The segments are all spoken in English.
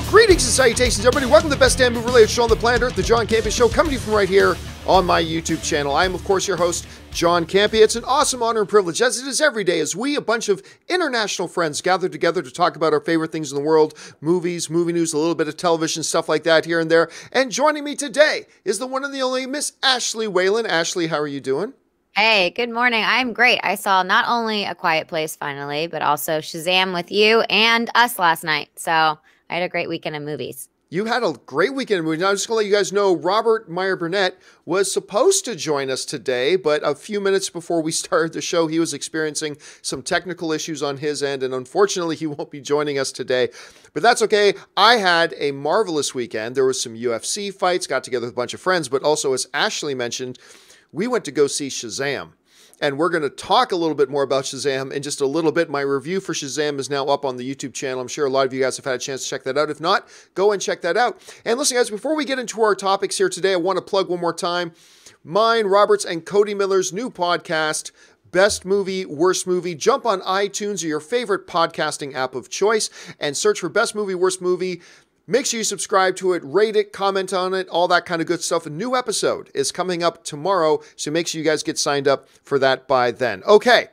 Greetings and salutations, everybody. Welcome to the best damn movie-related show on the planet Earth, the John Campea Show, coming to you from right here on my YouTube channel. I am, of course, your host, John Campea. It's an awesome honor and privilege, as it is every day, as we, a bunch of international friends, gather together to talk about our favorite things in the world, movies, movie news, a little bit of television, stuff like that here and there. And joining me today is the one and the only Miss Ashley Whalen. Ashley, how are you doing? Hey, good morning. I'm great. I saw not only A Quiet Place finally, but also Shazam with you and Us last night. So I had a great weekend of movies. You had a great weekend of movies. Now, I'm just going to let you guys know, Robert Meyer-Burnett was supposed to join us today, but a few minutes before we started the show, he was experiencing some technical issues on his end, and unfortunately, he won't be joining us today. But that's okay. I had a marvelous weekend. There was some UFC fights, got together with a bunch of friends, but also, as Ashley mentioned, we went to go see Shazam. And we're going to talk a little bit more about Shazam in just a little bit. My review for Shazam is now up on the YouTube channel. I'm sure a lot of you guys have had a chance to check that out. If not, go and check that out. And listen, guys, before we get into our topics here today, I want to plug one more time mine, Robert's, and Cody Miller's new podcast, Best Movie, Worst Movie. Jump on iTunes or your favorite podcasting app of choice and search for Best Movie, Worst Movie. Make sure you subscribe to it, rate it, comment on it, all that kind of good stuff. A new episode is coming up tomorrow, so make sure you guys get signed up for that by then. Okay,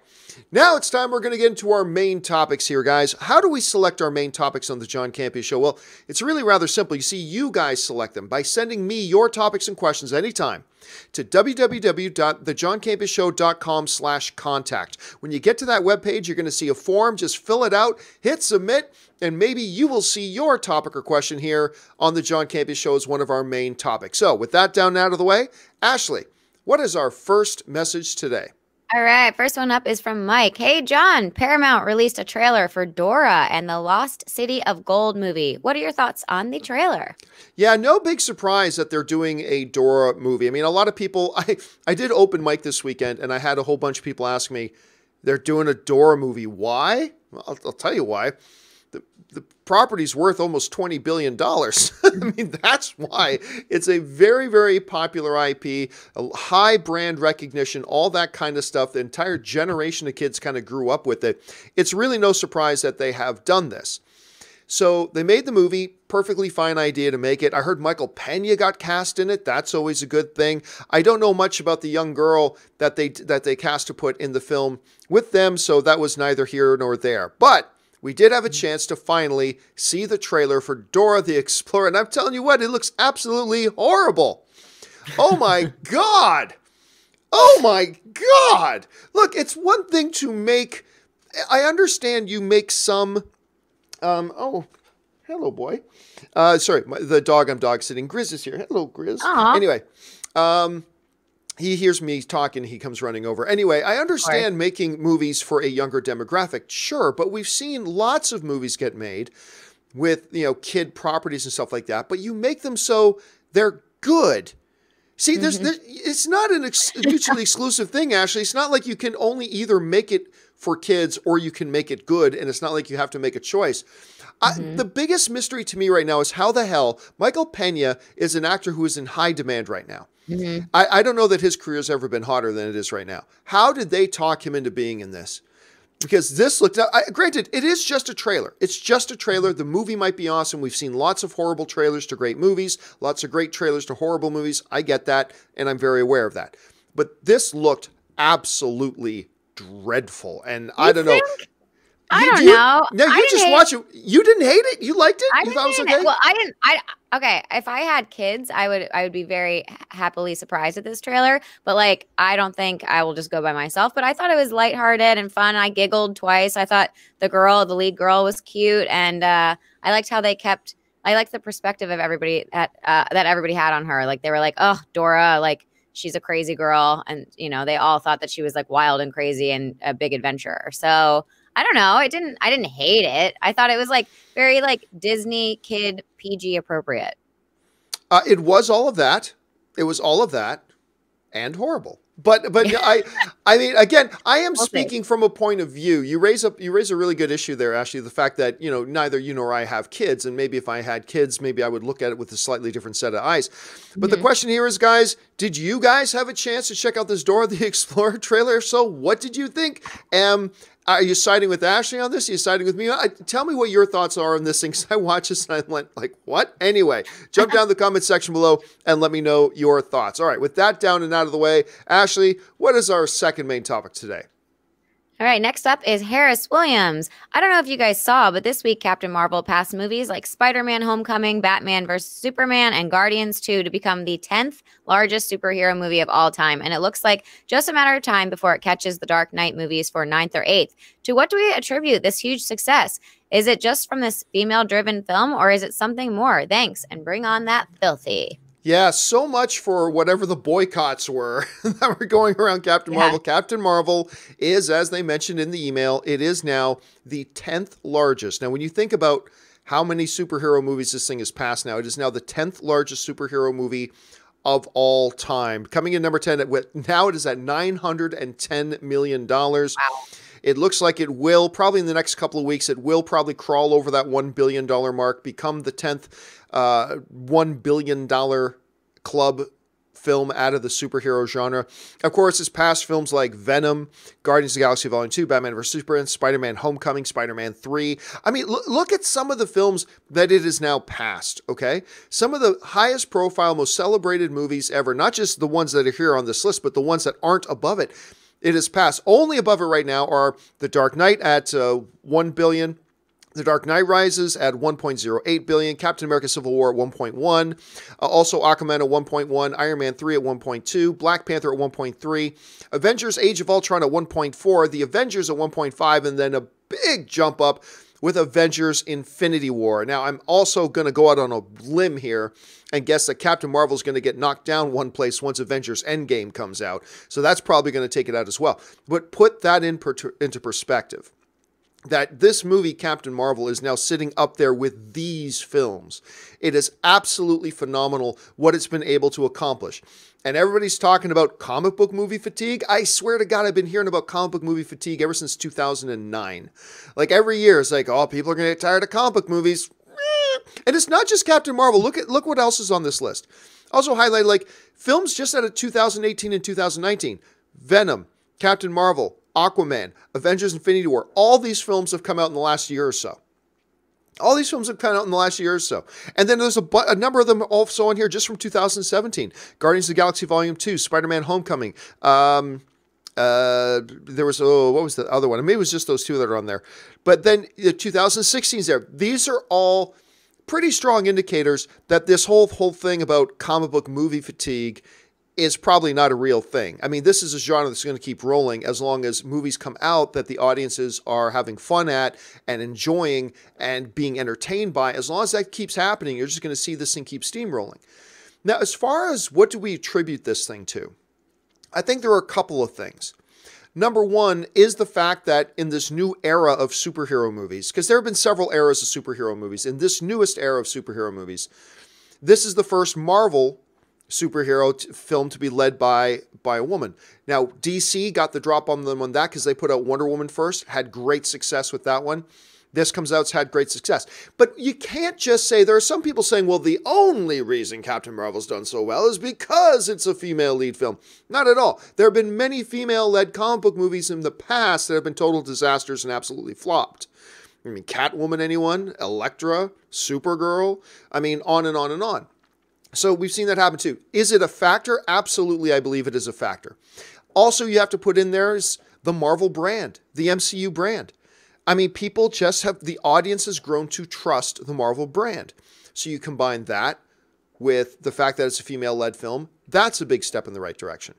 now it's time we're going to get into our main topics here, guys. How do we select our main topics on the John Campea Show? Well, it's really rather simple. You see, you guys select them by sending me your topics and questions anytime to www.thejohncampeashow.com/contact. When you get to that webpage, you're going to see a form. Just fill it out, hit submit, and maybe you will see your topic or question here on the John Campea Show as one of our main topics. So with that down and out of the way, Ashley, what is our first message today? All right, first one up is from Mike. Hey, John, Paramount released a trailer for Dora and the Lost City of Gold movie. What are your thoughts on the trailer? Yeah, no big surprise that they're doing a Dora movie. I mean, a lot of people, I did open mic this weekend, and I had a whole bunch of people ask me, they're doing a Dora movie. Why? Well, I'll tell you why. The property's worth almost $20 billion. I mean, that's why. It's a very, very popular IP, a high brand recognition, all that kind of stuff. The entire generation of kids kind of grew up with it. It's really no surprise that they have done this. So they made the movie, perfectly fine idea to make it. I heard Michael Pena got cast in it. That's always a good thing. I don't know much about the young girl that they cast to put in the film with them, so that was neither here nor there. But we did have a chance to finally see the trailer for Dora the Explorer, and I'm telling you what, it looks absolutely horrible. Oh my God. Oh my God. Look, it's one thing to make, I understand you make some, oh, hello, boy. Sorry, the dog I'm dog sitting, Grizz is here. Hello, Grizz. Aww. Anyway, he hears me talking, he comes running over. Anyway, I understand making movies for a younger demographic, sure, but we've seen lots of movies get made with, you know, kid properties and stuff like that, but you make them so they're good. See, it's not an mutually exclusive thing, Ashley. It's not like you can only either make it for kids or you can make it good, and it's not like you have to make a choice. The biggest mystery to me right now is how the hell Michael Pena is an actor who is in high demand right now. I don't know that his career has ever been hotter than it is right now. How did they talk him into being in this? Because this looked, granted, it is just a trailer. It's just a trailer. The movie might be awesome. We've seen lots of horrible trailers to great movies, lots of great trailers to horrible movies. I get that, and I'm very aware of that. But this looked absolutely dreadful. And I don't know. I don't know. No, you just watch it. You didn't hate it? You liked it? You thought it was okay? Well, okay. If I had kids, I would be very happily surprised at this trailer. But like, I don't think I will just go by myself. But I thought it was lighthearted and fun. I giggled twice. I thought the lead girl was cute. And I liked how I liked the perspective of everybody that everybody had on her. Like, they were like, oh, Dora, like, she's a crazy girl. And, you know, they all thought that she was like wild and crazy and a big adventurer. So I don't know. I didn't hate it. I thought it was like very like Disney kid PG appropriate. It was all of that. It was all of that and horrible. But I mean, again, I am speaking from a point of view. You raise a really good issue there, Ashley. The fact that, you know, neither you nor I have kids, and maybe if I had kids, maybe I would look at it with a slightly different set of eyes. But the question here is, guys, did you guys have a chance to check out this Dora the Explorer trailer? So what did you think? Are you siding with Ashley on this? Are you siding with me? Tell me what your thoughts are on this thing, because I watch this and I'm like, what? Anyway, jump down in the comment section below and let me know your thoughts. All right, with that down and out of the way, Ashley, what is our second main topic today? All right, next up is Harris Williams. I don't know if you guys saw, but this week Captain Marvel passed movies like Spider-Man Homecoming, Batman vs. Superman, and Guardians 2 to become the 10th largest superhero movie of all time. And it looks like just a matter of time before it catches the Dark Knight movies for 9th or 8th. To what do we attribute this huge success? Is it just from this female-driven film, or is it something more? Thanks, and bring on that filthy. Yeah, so much for whatever the boycotts were that were going around Captain Marvel. Captain Marvel is, as they mentioned in the email, it is now the 10th largest. Now, when you think about how many superhero movies this thing has passed now, it is now the 10th largest superhero movie of all time. Coming in number 10, now it is at $910 million. Wow. It looks like it will, probably in the next couple of weeks, it will probably crawl over that $1 billion mark, become the 10th $1 billion club film out of the superhero genre. Of course, it's past films like Venom, Guardians of the Galaxy Volume 2, Batman vs. Superman, Spider-Man Homecoming, Spider-Man 3. I mean, look at some of the films that it is now past, okay? Some of the highest profile, most celebrated movies ever, not just the ones that are here on this list, but the ones that aren't above it. It is past. Only above it right now are The Dark Knight at $1 billion, The Dark Knight Rises at $1.08 billion, Captain America Civil War at $1.1, also Aquaman at $1.1, Iron Man 3 at $1.2, Black Panther at $1.3, Avengers Age of Ultron at $1.4, The Avengers at $1.5, and then a big jump up with Avengers Infinity War. Now, I'm also going to go out on a limb here and guess that Captain Marvel is going to get knocked down one place once Avengers Endgame comes out. So that's probably going to take it out as well. But put that into perspective, that this movie, Captain Marvel, is now sitting up there with these films. It is absolutely phenomenal what it's been able to accomplish. And everybody's talking about comic book movie fatigue. I swear to God, I've been hearing about comic book movie fatigue ever since 2009. Like every year, it's like, oh, people are going to get tired of comic book movies. And it's not just Captain Marvel. Look what else is on this list. Also highlighted like films just out of 2018 and 2019. Venom, Captain Marvel, Aquaman, Avengers Infinity War. All these films have come out in the last year or so. All these films have come out in the last year or so. And then there's a number of them also on here just from 2017. Guardians of the Galaxy Volume 2, Spider-Man Homecoming. There was, what was the other one? Maybe it was just those two that are on there. But then 2016 is there. These are all pretty strong indicators that this whole thing about comic book movie fatigue is probably not a real thing. I mean, this is a genre that's going to keep rolling as long as movies come out that the audiences are having fun at and enjoying and being entertained by. As long as that keeps happening, you're just going to see this thing keep steamrolling. Now, as far as what do we attribute this thing to, I think there are a couple of things. Number one is the fact that in this new era of superhero movies, because there have been several eras of superhero movies, in this newest era of superhero movies, this is the first Marvel superhero film to be led by a woman. Now, DC got the drop on them on that because they put out Wonder Woman first, had great success with that one. This comes out, it's had great success. But you can't just say, there are some people saying, well, the only reason Captain Marvel's done so well is because it's a female lead film. Not at all. There have been many female-led comic book movies in the past that have been total disasters and absolutely flopped. I mean, Catwoman, anyone? Elektra? Supergirl? I mean, on and on and on. So we've seen that happen too. Is it a factor? Absolutely, I believe it is a factor. Also, you have to put in there is the Marvel brand, the MCU brand. I mean, people just have, the audience has grown to trust the Marvel brand. So you combine that with the fact that it's a female-led film, that's a big step in the right direction.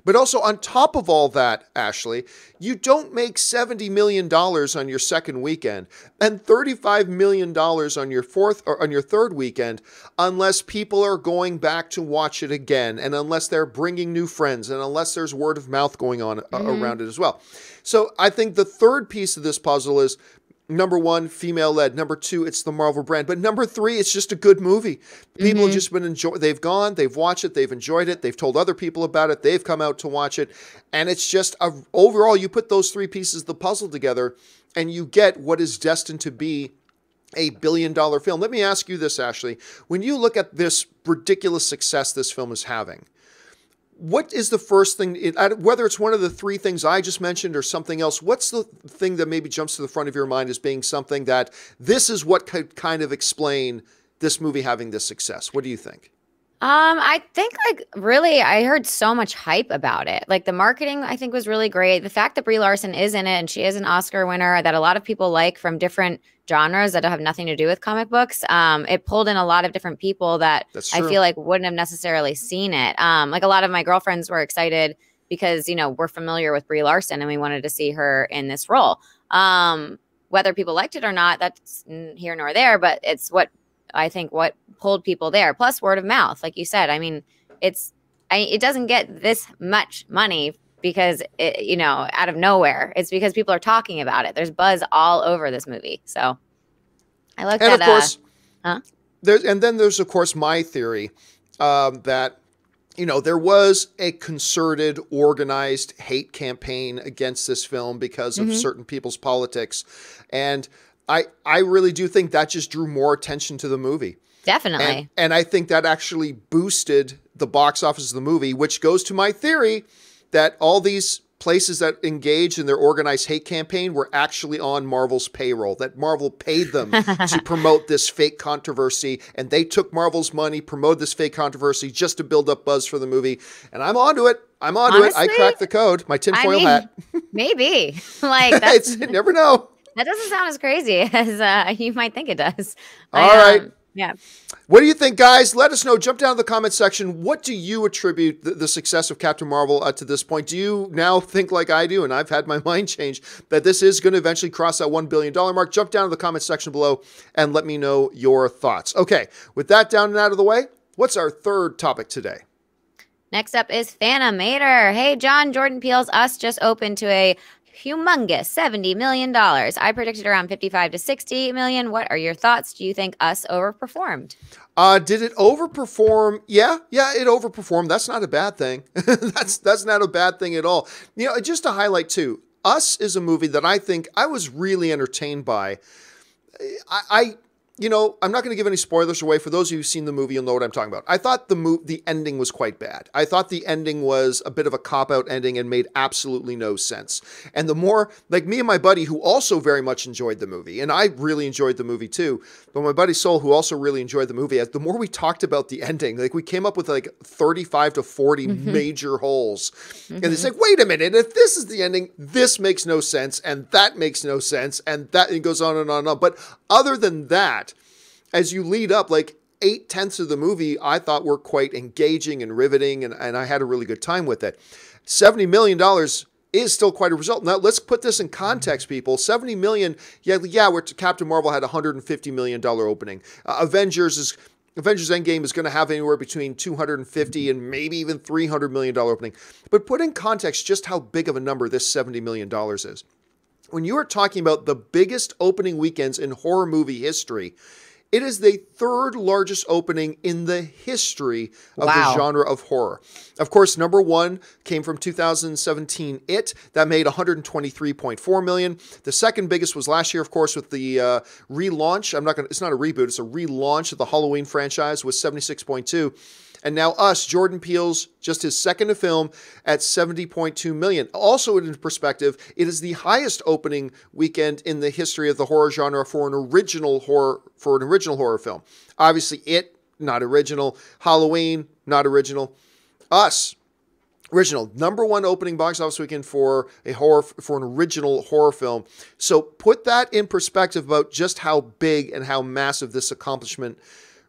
But also on top of all that, Ashley, you don't make $70 million on your second weekend and $35 million on your fourth or on your third weekend unless people are going back to watch it again and unless they're bringing new friends and unless there's word of mouth going on around it as well. So I think the third piece of this puzzle is, number one, female-led. Number two, it's the Marvel brand. But number three, it's just a good movie. People have just been they've gone, they've watched it, they've enjoyed it, they've told other people about it, they've come out to watch it. And it's just, overall, you put those three pieces of the puzzle together and you get what is destined to be a billion-dollar film. Let me ask you this, Ashley. When you look at this ridiculous success this film is having, what is the first thing, whether it's one of the three things I just mentioned or something else, what's the thing that maybe jumps to the front of your mind as being something that this is what could kind of explain this movie having this success? What do you think? I think like really I heard so much hype about it. Like the marketing I think was really great. The fact that Brie Larson is in it and she is an Oscar winner that a lot of people like from different genres that have nothing to do with comic books. It pulled in a lot of different people that I feel like wouldn't have necessarily seen it. Like a lot of my girlfriends were excited because, you know, we're familiar with Brie Larson and we wanted to see her in this role. Whether people liked it or not, that's here nor there, but it's what I think what pulled people there. Plus word of mouth, like you said. I mean, it doesn't get this much money because it, you know, out of nowhere. It's because people are talking about it. There's buzz all over this movie. So I like that. And of course, there's of course my theory that, you know, there was a concerted, organized hate campaign against this film because of certain people's politics. And I really do think that just drew more attention to the movie. Definitely. And I think that actually boosted the box office of the movie, which goes to my theory that all these places that engaged in their organized hate campaign were actually on Marvel's payroll, that Marvel paid them to promote this fake controversy, and they took Marvel's money, promoted this fake controversy just to build up buzz for the movie. And I'm onto it. Honestly, I cracked the code. My tinfoil hat. Maybe. Like that's you never know. That doesn't sound as crazy as you might think it does. All right. Yeah. What do you think, guys? Let us know. Jump down to the comment section. What do you attribute the success of Captain Marvel to this point? Do you now think like I do, and I've had my mind changed, that this is going to eventually cross that $1 billion mark? Jump down to the comment section below and let me know your thoughts. Okay, with that down and out of the way, what's our third topic today? Next up is Fanimator. Hey, John, Jordan Peele's Us just opened to a humongous $70 million. I predicted around 55 to 60 million. What are your thoughts? Do you think Us overperformed? Did it overperform? Yeah, it overperformed. That's not a bad thing. That's not a bad thing at all. You know, just to highlight too, Us is a movie that I think I was really entertained by. You know, I'm not going to give any spoilers away. For those of you who've seen the movie, you'll know what I'm talking about. I thought the ending was quite bad. I thought the ending was a bit of a cop-out ending and made absolutely no sense. And the more, like me and my buddy, who also very much enjoyed the movie, and I really enjoyed the movie too, but my buddy Sol, who also really enjoyed the movie, the more we talked about the ending, like we came up with like 35 to 40 major holes. And it's like, wait a minute, if this is the ending, this makes no sense, and that makes no sense, and that, it goes on and on and on. But other than that, as you lead up, like 8/10 of the movie, I thought were quite engaging and riveting, and I had a really good time with it. $70 million is still quite a result. Now, let's put this in context, people. $70 million, where Captain Marvel had a $150 million opening. Avengers Endgame is going to have anywhere between $250 and maybe even $300 million opening. But put in context just how big of a number this $70 million is. When you are talking about the biggest opening weekends in horror movie history, it is the third largest opening in the history of the genre of horror. Of course, number one came from 2017 It. That made $123.4 million. The second biggest was last year, of course, with the relaunch. It's not a reboot, it's a relaunch of the Halloween franchise with 76.2. And now Us, Jordan Peele's, just his second film at $70.2 million. Also, in perspective, it is the highest opening weekend in the history of the horror genre for an original horror film. Obviously, It, not original. Halloween, not original. Us, original. Number one opening box office weekend for an original horror film. So put that in perspective about just how big and how massive this accomplishment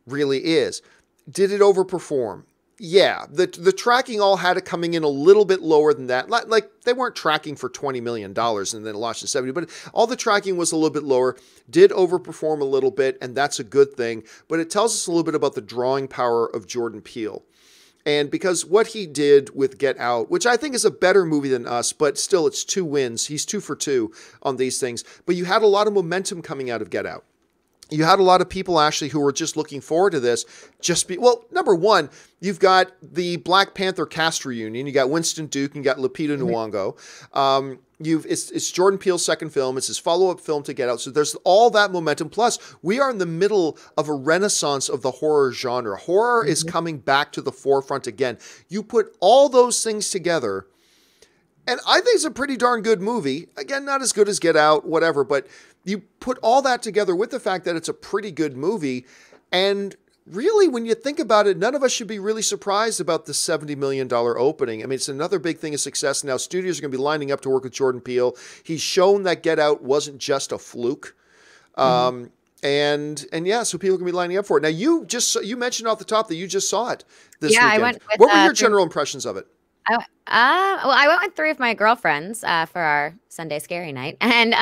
really is. Did it overperform? Yeah, the tracking all had it coming in a little bit lower than that. Like they weren't tracking for $20 million and then launched at 70, but all the tracking was a little bit lower. Did overperform a little bit, and that's a good thing. But it tells us a little bit about the drawing power of Jordan Peele. And because what he did with Get Out, which I think is a better movie than Us, but still it's 2 wins. He's 2 for 2 on these things. But you had a lot of momentum coming out of Get Out. you had a lot of people actually who were just looking forward to this. Well, number one, you've got the Black Panther cast reunion. You got Winston Duke and you got Lupita Nyong'o. It's Jordan Peele's second film. It's his follow-up film to Get Out. So there's all that momentum. Plus, we are in the middle of a renaissance of the horror genre. Horror is coming back to the forefront again. You put all those things together, and I think it's a pretty darn good movie. Again, not as good as Get Out, whatever, but you put all that together with the fact that it's a pretty good movie. And really, when you think about it, none of us should be really surprised about the $70 million opening. I mean, it's another big thing of success. Now, studios are going to be lining up to work with Jordan Peele. He's shown that Get Out wasn't just a fluke. And yeah, so people can be lining up for it. Now, you mentioned off the top that you just saw it this weekend. I went with, what were your general impressions of it? Well, I went with 3 of my girlfriends for our Sunday scary night, and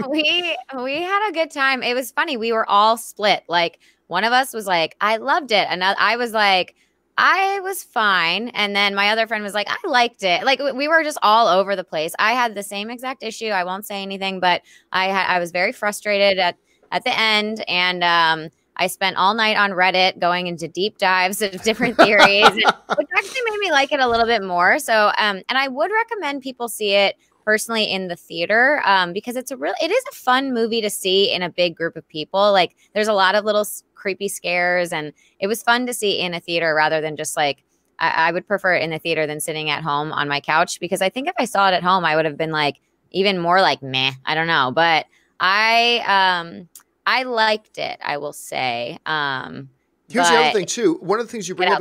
we had a good time. It was funny. We were all split. Like, one of us was like, I loved it, and I was like, I was fine, and then my other friend was like, I liked it. Like, we were just all over the place. I had the same exact issue. I won't say anything, but I was very frustrated at the end, and I spent all night on Reddit going into deep dives of different theories, which actually made me like it a little bit more. So, and I would recommend people see it personally in the theater because it is a fun movie to see in a big group of people. Like, there's a lot of little creepy scares, and it was fun to see in a theater rather than just like, I would prefer it in the theater than sitting at home on my couch, because I think if I saw it at home, I would have been like even more like meh. I don't know, but I liked it, I will say. Here's the other thing, too. One of the things you bring up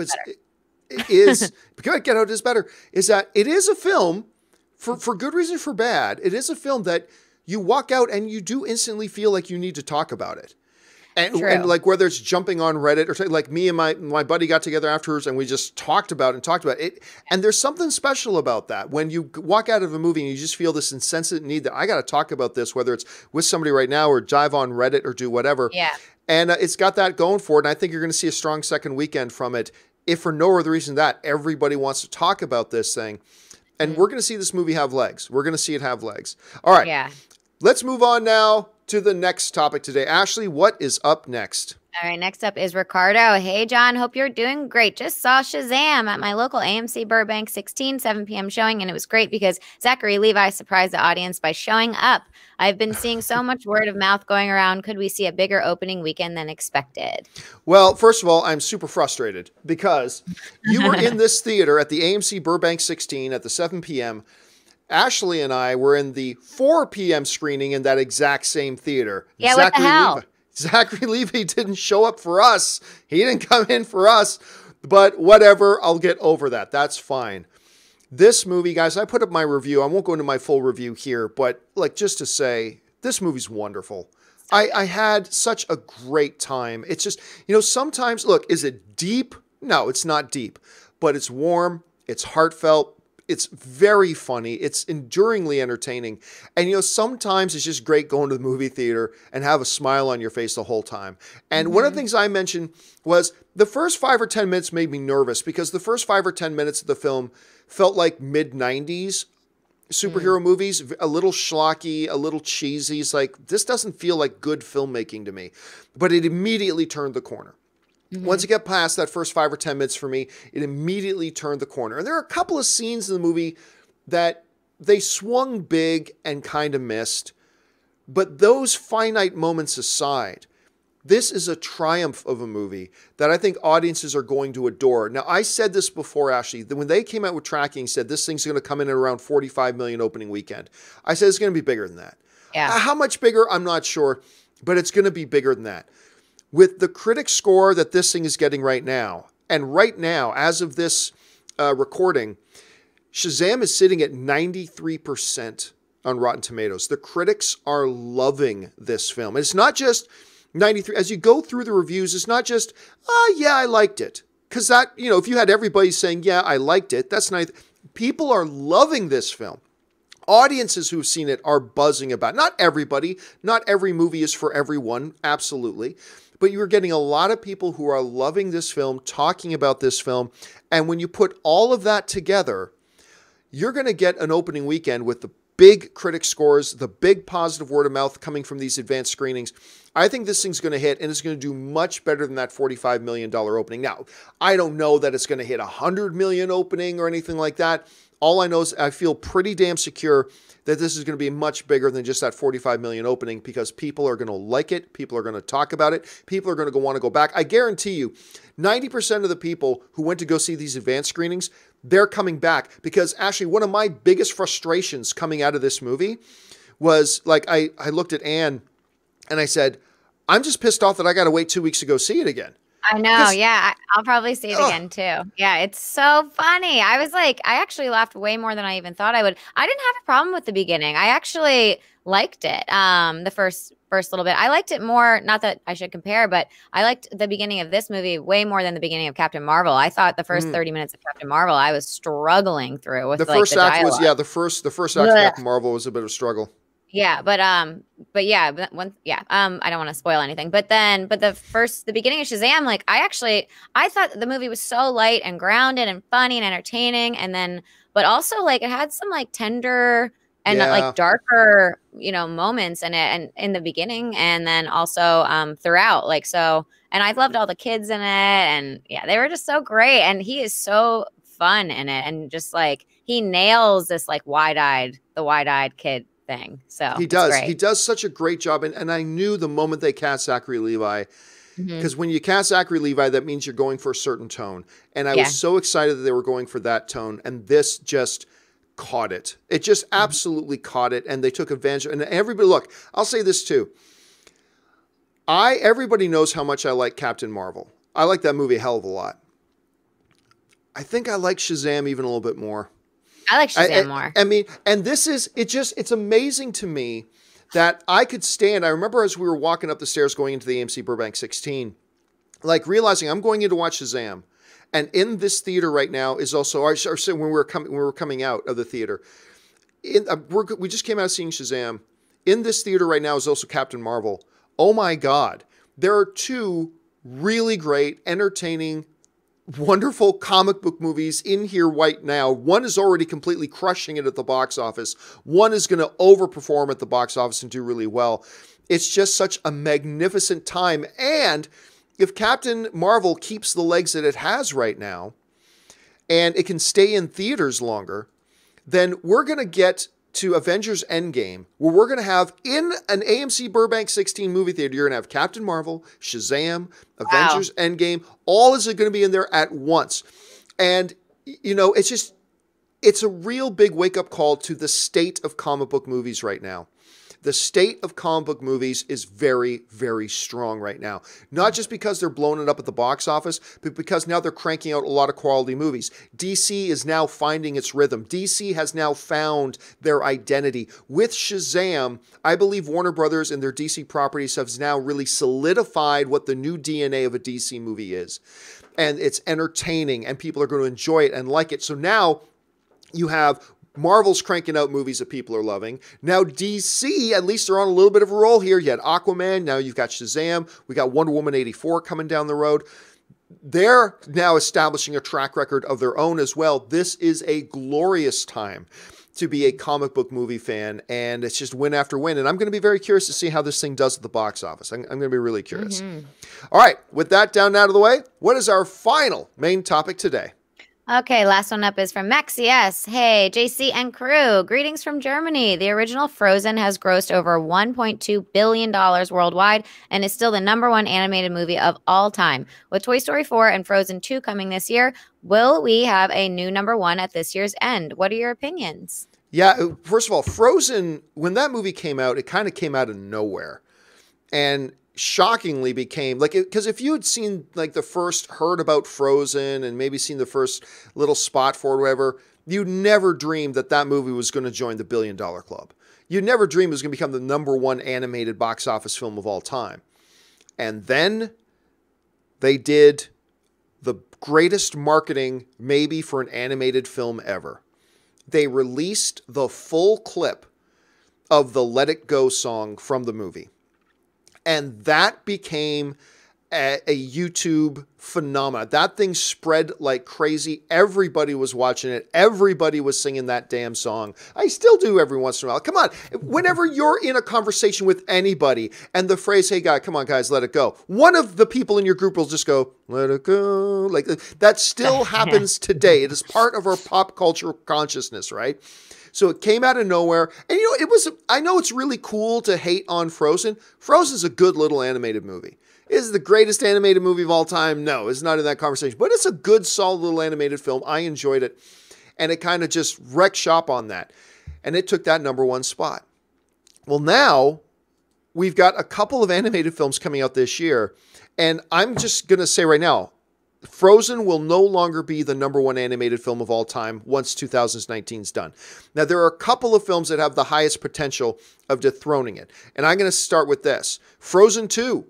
is Get Out is better, is that it is a film, for good reason, for bad, it is a film that you walk out and you do instantly feel like you need to talk about it. And like, whether it's jumping on Reddit or like me and my buddy got together afterwards and we just talked about it. And there's something special about that. When you walk out of a movie and you just feel this insensate need that I got to talk about this, whether it's with somebody right now or dive on Reddit or do whatever. Yeah. And it's got that going for it. And I think you're going to see a strong second weekend from it. If for no other reason that everybody wants to talk about this thing. And we're going to see this movie have legs. We're going to see it have legs. All right. Yeah. Let's move on now to the next topic today. Ashley, what is up next? All right, next up is Ricardo. Hey, John, hope you're doing great. Just saw Shazam at my local AMC Burbank 7 p.m. showing, and it was great because Zachary Levi surprised the audience by showing up. I've been seeing so much word of mouth going around. Could we see a bigger opening weekend than expected? Well, first of all, I'm super frustrated because you were in this theater at the AMC Burbank 16 at the 7 p.m. Ashley and I were in the 4 p.m. screening in that exact same theater. Yeah, what the hell? Zachary Levi didn't show up for us. He didn't come in for us. But whatever, I'll get over that. That's fine. This movie, guys, I put up my review. I won't go into my full review here, but like, just to say, this movie's wonderful. I had such a great time. It's just, sometimes, look, is it deep? No, it's not deep. But it's warm. It's heartfelt. It's very funny. It's enduringly entertaining. And, sometimes it's just great going to the movie theater and have a smile on your face the whole time. And one of the things I mentioned was the first 5 or 10 minutes made me nervous because the first 5 or 10 minutes of the film felt like mid-90s superhero movies, a little schlocky, a little cheesy. It's like, this doesn't feel like good filmmaking to me. But it immediately turned the corner. Once you get past that first 5 or 10 minutes for me, it immediately turned the corner. And there are a couple of scenes in the movie that they swung big and kind of missed. But those finite moments aside, this is a triumph of a movie that I think audiences are going to adore. Now, I said this before, Ashley, that when they came out with tracking, said this thing's going to come in at around 45 million opening weekend. I said it's going to be bigger than that. Yeah. How much bigger? I'm not sure, but it's going to be bigger than that. With the critic score that this thing is getting right now, and right now, as of this recording, Shazam is sitting at 93% on Rotten Tomatoes. The critics are loving this film. And it's not just 93. As you go through the reviews, it's not just, yeah, I liked it. Because that, if you had everybody saying, yeah, I liked it, that's nice. People are loving this film. Audiences who've seen it are buzzing about it. Not everybody. Not every movie is for everyone. Absolutely. But you're getting a lot of people who are loving this film, talking about this film. And when you put all of that together, you're going to get an opening weekend with the big critic scores, the big positive word of mouth coming from these advanced screenings. I think this thing's going to hit, and it's going to do much better than that $45 million opening. Now, I don't know that it's going to hit $100 million opening or anything like that. All I know is I feel pretty damn secure that this is going to be much bigger than just that $45 million opening, because people are going to like it. People are going to talk about it. People are going to want to go back. I guarantee you, 90% of the people who went to go see these advanced screenings, they're coming back, because actually one of my biggest frustrations coming out of this movie was, like, I looked at Anne and I said, I'm just pissed off that I got to wait 2 weeks to go see it again. I know. Yeah. I'll probably see it again too. Yeah. It's so funny. I was like, I actually laughed way more than I even thought I would. I didn't have a problem with the beginning. I actually liked it. The first little bit, I liked it more. Not that I should compare, but I liked the beginning of this movie way more than the beginning of Captain Marvel. I thought the first 30 minutes of Captain Marvel, I was struggling through with the like, first the act dialogue. was, the first act of Captain Marvel was a bit of a struggle. Yeah, but I don't want to spoil anything. But the beginning of Shazam, like I thought the movie was so light and grounded and funny and entertaining, but also like it had some like tender and like darker, moments in it, and in the beginning, and then also throughout, like so. And I loved all the kids in it, and yeah, they were just so great, and he is so fun in it, and just like he nails this like wide-eyed kid thing. So he does such a great job. And I knew the moment they cast Zachary Levi, because when you cast Zachary Levi, that means you're going for a certain tone. And I was so excited that they were going for that tone. And this just caught it. It just absolutely caught it. And they took advantage. And everybody, look, I'll say this too. Everybody knows how much I like Captain Marvel. I like that movie a hell of a lot. I think I like Shazam even a little bit more. I like Shazam more. I mean, and it's amazing to me that I could stand. I remember as we were walking up the stairs going into the AMC Burbank 16, like realizing I'm going in to watch Shazam. And in this theater right now is also, when we were coming out of the theater, we just came out of seeing Shazam. In this theater right now is also Captain Marvel. Oh my God. There are two really great, entertaining, wonderful comic book movies in here right now. One is already completely crushing it at the box office. One is going to overperform at the box office and do really well. It's just such a magnificent time. And if Captain Marvel keeps the legs that it has right now, and it can stay in theaters longer, then we're going to get to Avengers Endgame, where we're going to have, in an AMC Burbank 16 movie theater, you're going to have Captain Marvel, Shazam, Avengers Endgame, all is going to be in there at once. And, it's a real big wake-up call to the state of comic book movies right now. The state of comic book movies is very, very strong right now. Not just because they're blowing it up at the box office, but because now they're cranking out a lot of quality movies. DC is now finding its rhythm. DC has now found their identity. With Shazam, I believe Warner Brothers and their DC properties have now really solidified what the new DNA of a DC movie is. And it's entertaining, and people are going to enjoy it and like it. So now you have Marvel's cranking out movies that people are loving. Now DC, at least they're on a little bit of a roll here. You had Aquaman. Now you've got Shazam. We got Wonder Woman 84 coming down the road. They're now establishing a track record of their own as well. This is a glorious time to be a comic book movie fan, and it's just win after win. And I'm going to be very curious to see how this thing does at the box office. I'm going to be really curious. All right, with that down and out of the way, what is our final main topic today? Okay, last one up is from Maxi S. Hey, JC and crew. Greetings from Germany. The original Frozen has grossed over $1.2 billion worldwide and is still the #1 animated movie of all time. With Toy Story 4 and Frozen 2 coming this year, will we have a new #1 at this year's end? What are your opinions? Yeah, first of all, Frozen, when that movie came out, it kind of came out of nowhere. And shockingly became like, because if you had seen like heard about Frozen and maybe seen the first little spot for it or whatever, you'd never dreamed that movie was going to join the $1 billion club. You'd never dreamed it was going to become the #1 animated box office film of all time. And then they did the greatest marketing maybe for an animated film ever. They released the full clip of the Let It Go song from the movie. And that became a YouTube phenomenon. That thing spread like crazy. Everybody was watching it. Everybody was singing that damn song. I still do every once in a while. Come on. Whenever you're in a conversation with anybody and the phrase, hey, guy, come on, guys, let it go. One of the people in your group will just go, let it go. Like that still happens today. It is part of our pop culture consciousness, right? So it came out of nowhere. And, you know, I know it's really cool to hate on Frozen. Frozen's a good little animated movie. Is it the greatest animated movie of all time? No, it's not in that conversation. But it's a good, solid little animated film. I enjoyed it. And it kind of just wrecked shop on that. And it took that #1 spot. Well, now we've got a couple of animated films coming out this year. And I'm just going to say right now, Frozen will no longer be the #1 animated film of all time once 2019 is done. Now, there are a couple of films that have the highest potential of dethroning it. And I'm going to start with this. Frozen 2.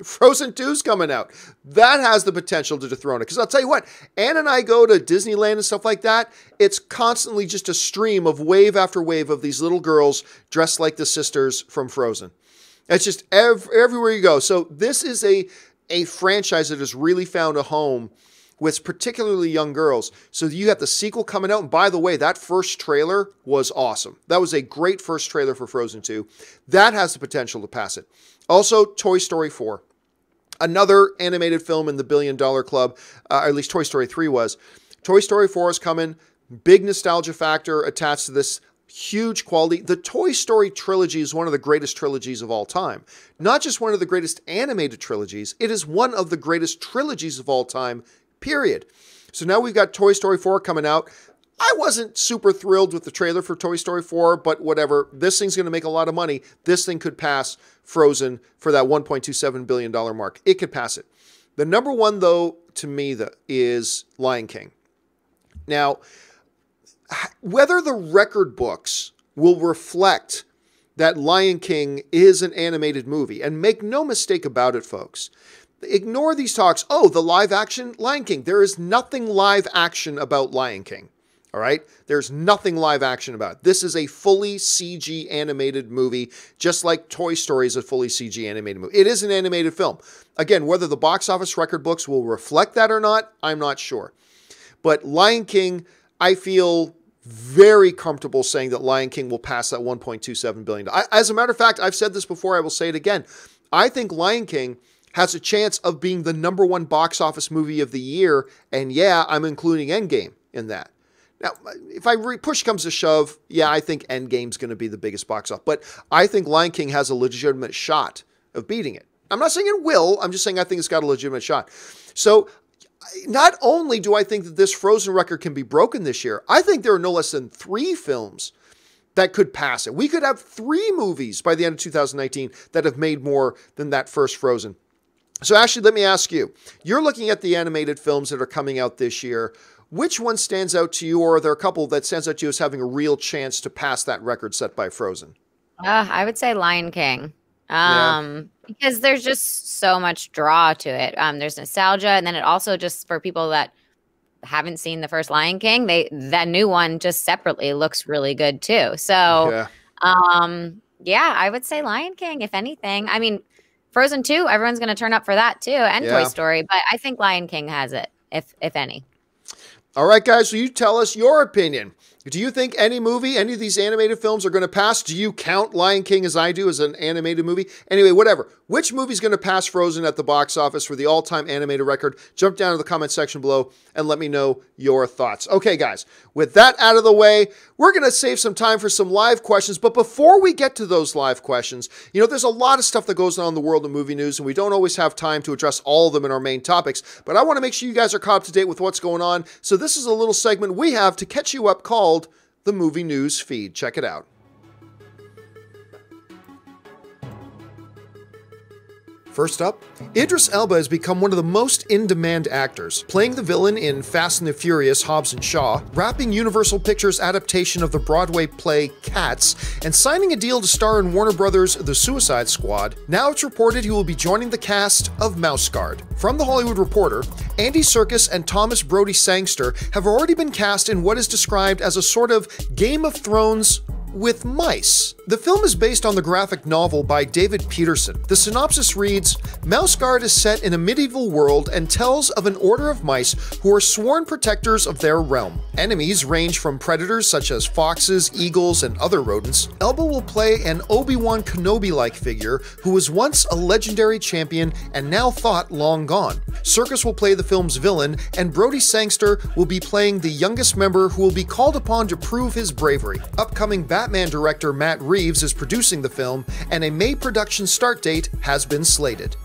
Frozen 2's coming out. That has the potential to dethrone it. Because I'll tell you what, Ann and I go to Disneyland and stuff like that. It's constantly just a stream of wave after wave of these little girls dressed like the sisters from Frozen. It's just everywhere you go. So this is a franchise that has really found a home with particularly young girls. So you have the sequel coming out. And by the way, that first trailer was awesome. That was a great first trailer for Frozen 2. That has the potential to pass it. Also, Toy Story 4. Another animated film in the $1 billion club, or at least Toy Story 3 was. Toy Story 4 is coming. Big nostalgia factor attached to this. Huge quality. The Toy Story trilogy is one of the greatest trilogies of all time. Not just one of the greatest animated trilogies, it is one of the greatest trilogies of all time, period. So now we've got Toy Story 4 coming out. I wasn't super thrilled with the trailer for Toy Story 4, but whatever. This thing's going to make a lot of money. This thing could pass Frozen for that $1.27 billion mark. It could pass it. The #1, though, to me, is Lion King. Now, whether the record books will reflect that Lion King is an animated movie, and make no mistake about it, folks, ignore these talks. Oh, the live action Lion King. There is nothing live action about Lion King. All right? There's nothing live action about it. This is a fully CG animated movie, just like Toy Story is a fully CG animated movie. It is an animated film. Again, whether the box office record books will reflect that or not, I'm not sure. But Lion King, I feel very comfortable saying that Lion King will pass that $1.27 billion. As a matter of fact, I've said this before, I will say it again. I think Lion King has a chance of being the #1 box office movie of the year, and yeah, I'm including Endgame in that. Now, if push comes to shove, yeah, I think Endgame's going to be the biggest box office, but I think Lion King has a legitimate shot of beating it. I'm not saying it will, I'm just saying I think it's got a legitimate shot. So not only do I think that this Frozen record can be broken this year, I think there are no less than 3 films that could pass it. We could have 3 movies by the end of 2019 that have made more than that first Frozen. So Ashley, let me ask you, you're looking at the animated films that are coming out this year. Which one stands out to you, or are there a couple that stands out to you as having a real chance to pass that record set by Frozen? I would say Lion King. Yeah. Because there's just so much draw to it. There's nostalgia, and then it also, just for people that haven't seen the first Lion King, that new one just separately looks really good too. So yeah, I would say Lion King, if anything. I mean, Frozen 2, everyone's going to turn up for that too, and Toy Story, but I think Lion King has it, if any. All right, guys, so you tell us your opinion. Do you think any of these animated films are going to pass? Do you count Lion King as I do as an animated movie? Anyway, whatever. Which movie's going to pass Frozen at the box office for the all-time animated record? Jump down to the comment section below and let me know your thoughts. Okay, guys, with that out of the way, we're going to save some time for some live questions. But before we get to those live questions, you know, there's a lot of stuff that goes on in the world of movie news, and we don't always have time to address all of them in our main topics. But I want to make sure you guys are caught up to date with what's going on. So this is a little segment we have to catch you up called the Movie News Feed. Check it out. First up, Idris Elba has become one of the most in-demand actors, playing the villain in Fast and the Furious Hobbs and Shaw, wrapping Universal Pictures' adaptation of the Broadway play Cats, and signing a deal to star in Warner Brothers' The Suicide Squad. Now it's reported he will be joining the cast of Mouse Guard. From The Hollywood Reporter, Andy Serkis and Thomas Brody Sangster have already been cast in what is described as a sort of Game of Thrones with mice. The film is based on the graphic novel by David Peterson. The synopsis reads, Mouseguard is set in a medieval world and tells of an order of mice who are sworn protectors of their realm. Enemies range from predators such as foxes, eagles, and other rodents. Elba will play an Obi-Wan Kenobi-like figure who was once a legendary champion and now thought long gone. Circus will play the film's villain, and Brody Sangster will be playing the youngest member who will be called upon to prove his bravery. Upcoming Batman director Matt Reeves is producing the film, and a May production start date has been slated.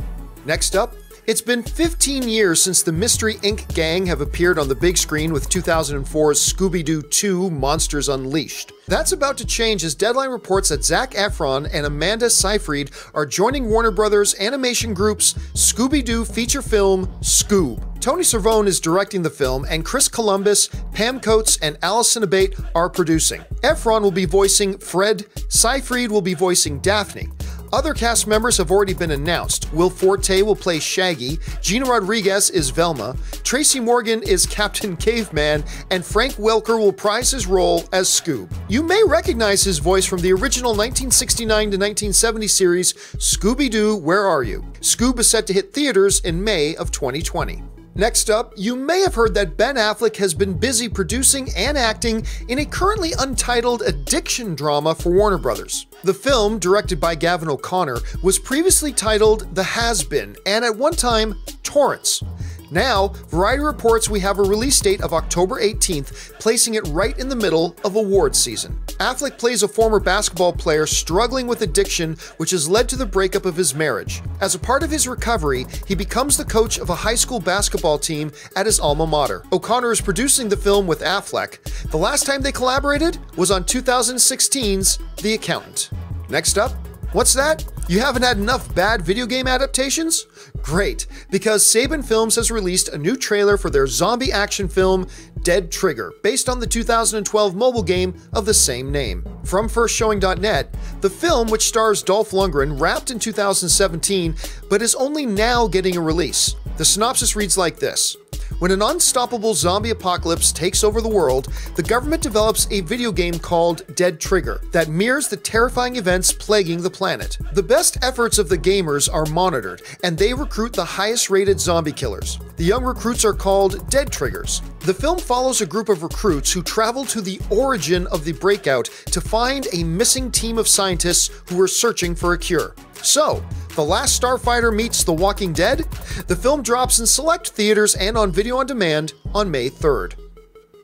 Next up, it's been 15 years since the Mystery Inc. gang have appeared on the big screen with 2004's Scooby-Doo 2: Monsters Unleashed. That's about to change as Deadline reports that Zac Efron and Amanda Seyfried are joining Warner Brothers animation group's Scooby-Doo feature film, Scoob. Tony Cervone is directing the film, and Chris Columbus, Pam Coates, and Allison Abate are producing. Efron will be voicing Fred, Seyfried will be voicing Daphne. Other cast members have already been announced. Will Forte will play Shaggy, Gina Rodriguez is Velma, Tracy Morgan is Captain Caveman, and Frank Welker will prize his role as Scoob. You may recognize his voice from the original 1969 to 1970 series Scooby-Doo, Where Are You? Scoob is set to hit theaters in May of 2020. Next up, you may have heard that Ben Affleck has been busy producing and acting in a currently untitled addiction drama for Warner Brothers. The film, directed by Gavin O'Connor, was previously titled The Has-Been, and at one time, Torrance. Now, Variety reports we have a release date of October 18th, placing it right in the middle of awards season. Affleck plays a former basketball player struggling with addiction, which has led to the breakup of his marriage. As a part of his recovery, he becomes the coach of a high school basketball team at his alma mater. O'Connor is producing the film with Affleck. The last time they collaborated was on 2016's The Accountant. Next up, what's that? You haven't had enough bad video game adaptations? Great, because Saban Films has released a new trailer for their zombie action film, Dead Trigger, based on the 2012 mobile game of the same name. From firstshowing.net, the film, which stars Dolph Lundgren, wrapped in 2017, but is only now getting a release. The synopsis reads like this. When an unstoppable zombie apocalypse takes over the world, the government develops a video game called Dead Trigger that mirrors the terrifying events plaguing the planet. The best efforts of the gamers are monitored, and they recruit the highest-rated zombie killers. The young recruits are called Dead Triggers. The film follows a group of recruits who travel to the origin of the breakout to find a missing team of scientists who are searching for a cure. So, The Last Starfighter meets The Walking Dead? The film drops in select theaters and on video on demand on May 3rd.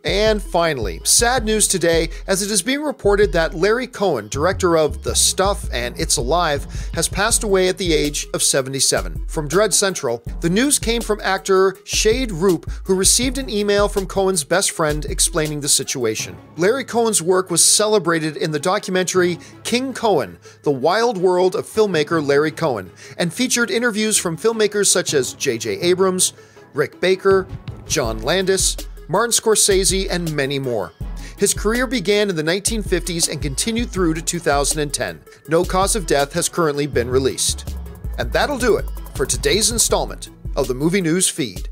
And finally, sad news today, as it is being reported that Larry Cohen, director of The Stuff and It's Alive, has passed away at the age of 77. From Dread Central, the news came from actor Shade Roop, who received an email from Cohen's best friend explaining the situation. Larry Cohen's work was celebrated in the documentary King Cohen, The Wild World of Filmmaker Larry Cohen, and featured interviews from filmmakers such as J.J. Abrams, Rick Baker, John Landis, Martin Scorsese, and many more. His career began in the 1950s and continued through to 2010. No cause of death has currently been released. And that'll do it for today's installment of the Movie News Feed.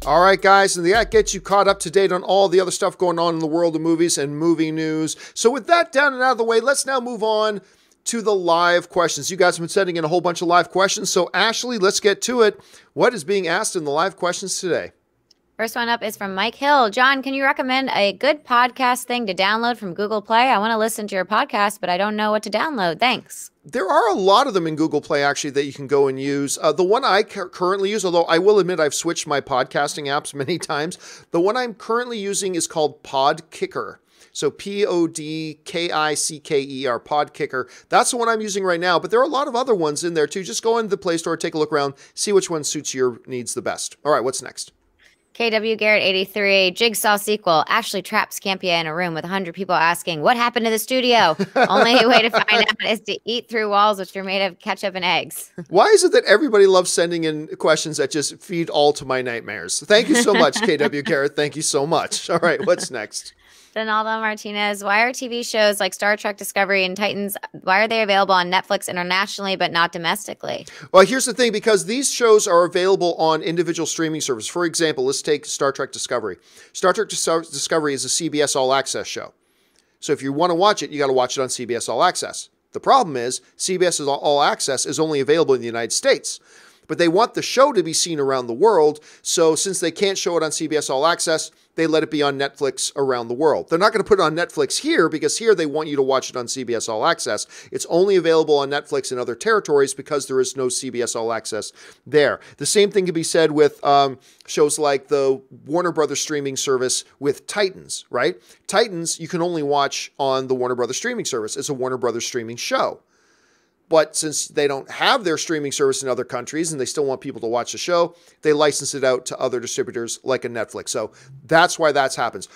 All right, guys, and that gets you caught up to date on all the other stuff going on in the world of movies and movie news. So with that down and out of the way, let's now move on to the live questions. You guys have been sending in a whole bunch of live questions, so Ashley, let's get to it. What is being asked in the live questions today? First one up is from Mike Hill. John, can you recommend a good podcast thing to download from Google Play? I want to listen to your podcast, but I don't know what to download. Thanks. There are a lot of them in Google Play, actually, that you can go and use. The one I currently use, although I will admit I've switched my podcasting apps many times, the one I'm currently using is called Podkicker. So Podkicker, Podkicker. That's the one I'm using right now, but there are a lot of other ones in there too. Just go into the Play Store, take a look around, see which one suits your needs the best. All right, what's next? KW Garrett 83, Jigsaw sequel actually traps Campea in a room with 100 people asking, what happened to the studio? Only way to find out is to eat through walls which are made of ketchup and eggs. Why is it that everybody loves sending in questions that just feed all to my nightmares? Thank you so much, KW Garrett. Thank you so much. All right, what's next? Donaldo Martinez, why are TV shows like Star Trek Discovery and Titans, why are they available on Netflix internationally but not domestically? Well, here's the thing, because these shows are available on individual streaming services. For example, let's take Star Trek Discovery. Star Trek Discovery is a CBS All Access show. So if you want to watch it, you got to watch it on CBS All Access. The problem is CBS All Access is only available in the United States. But they want the show to be seen around the world. So since they can't show it on CBS All Access, they let it be on Netflix around the world. They're not going to put it on Netflix here because here they want you to watch it on CBS All Access. It's only available on Netflix in other territories because there is no CBS All Access there. The same thing can be said with shows like the Warner Brothers streaming service with Titans, right? Titans, you can only watch on the Warner Brothers streaming service. It's a Warner Brothers streaming show. But since they don't have their streaming service in other countries and they still want people to watch the show, they license it out to other distributors like a Netflix. So that's why that happens.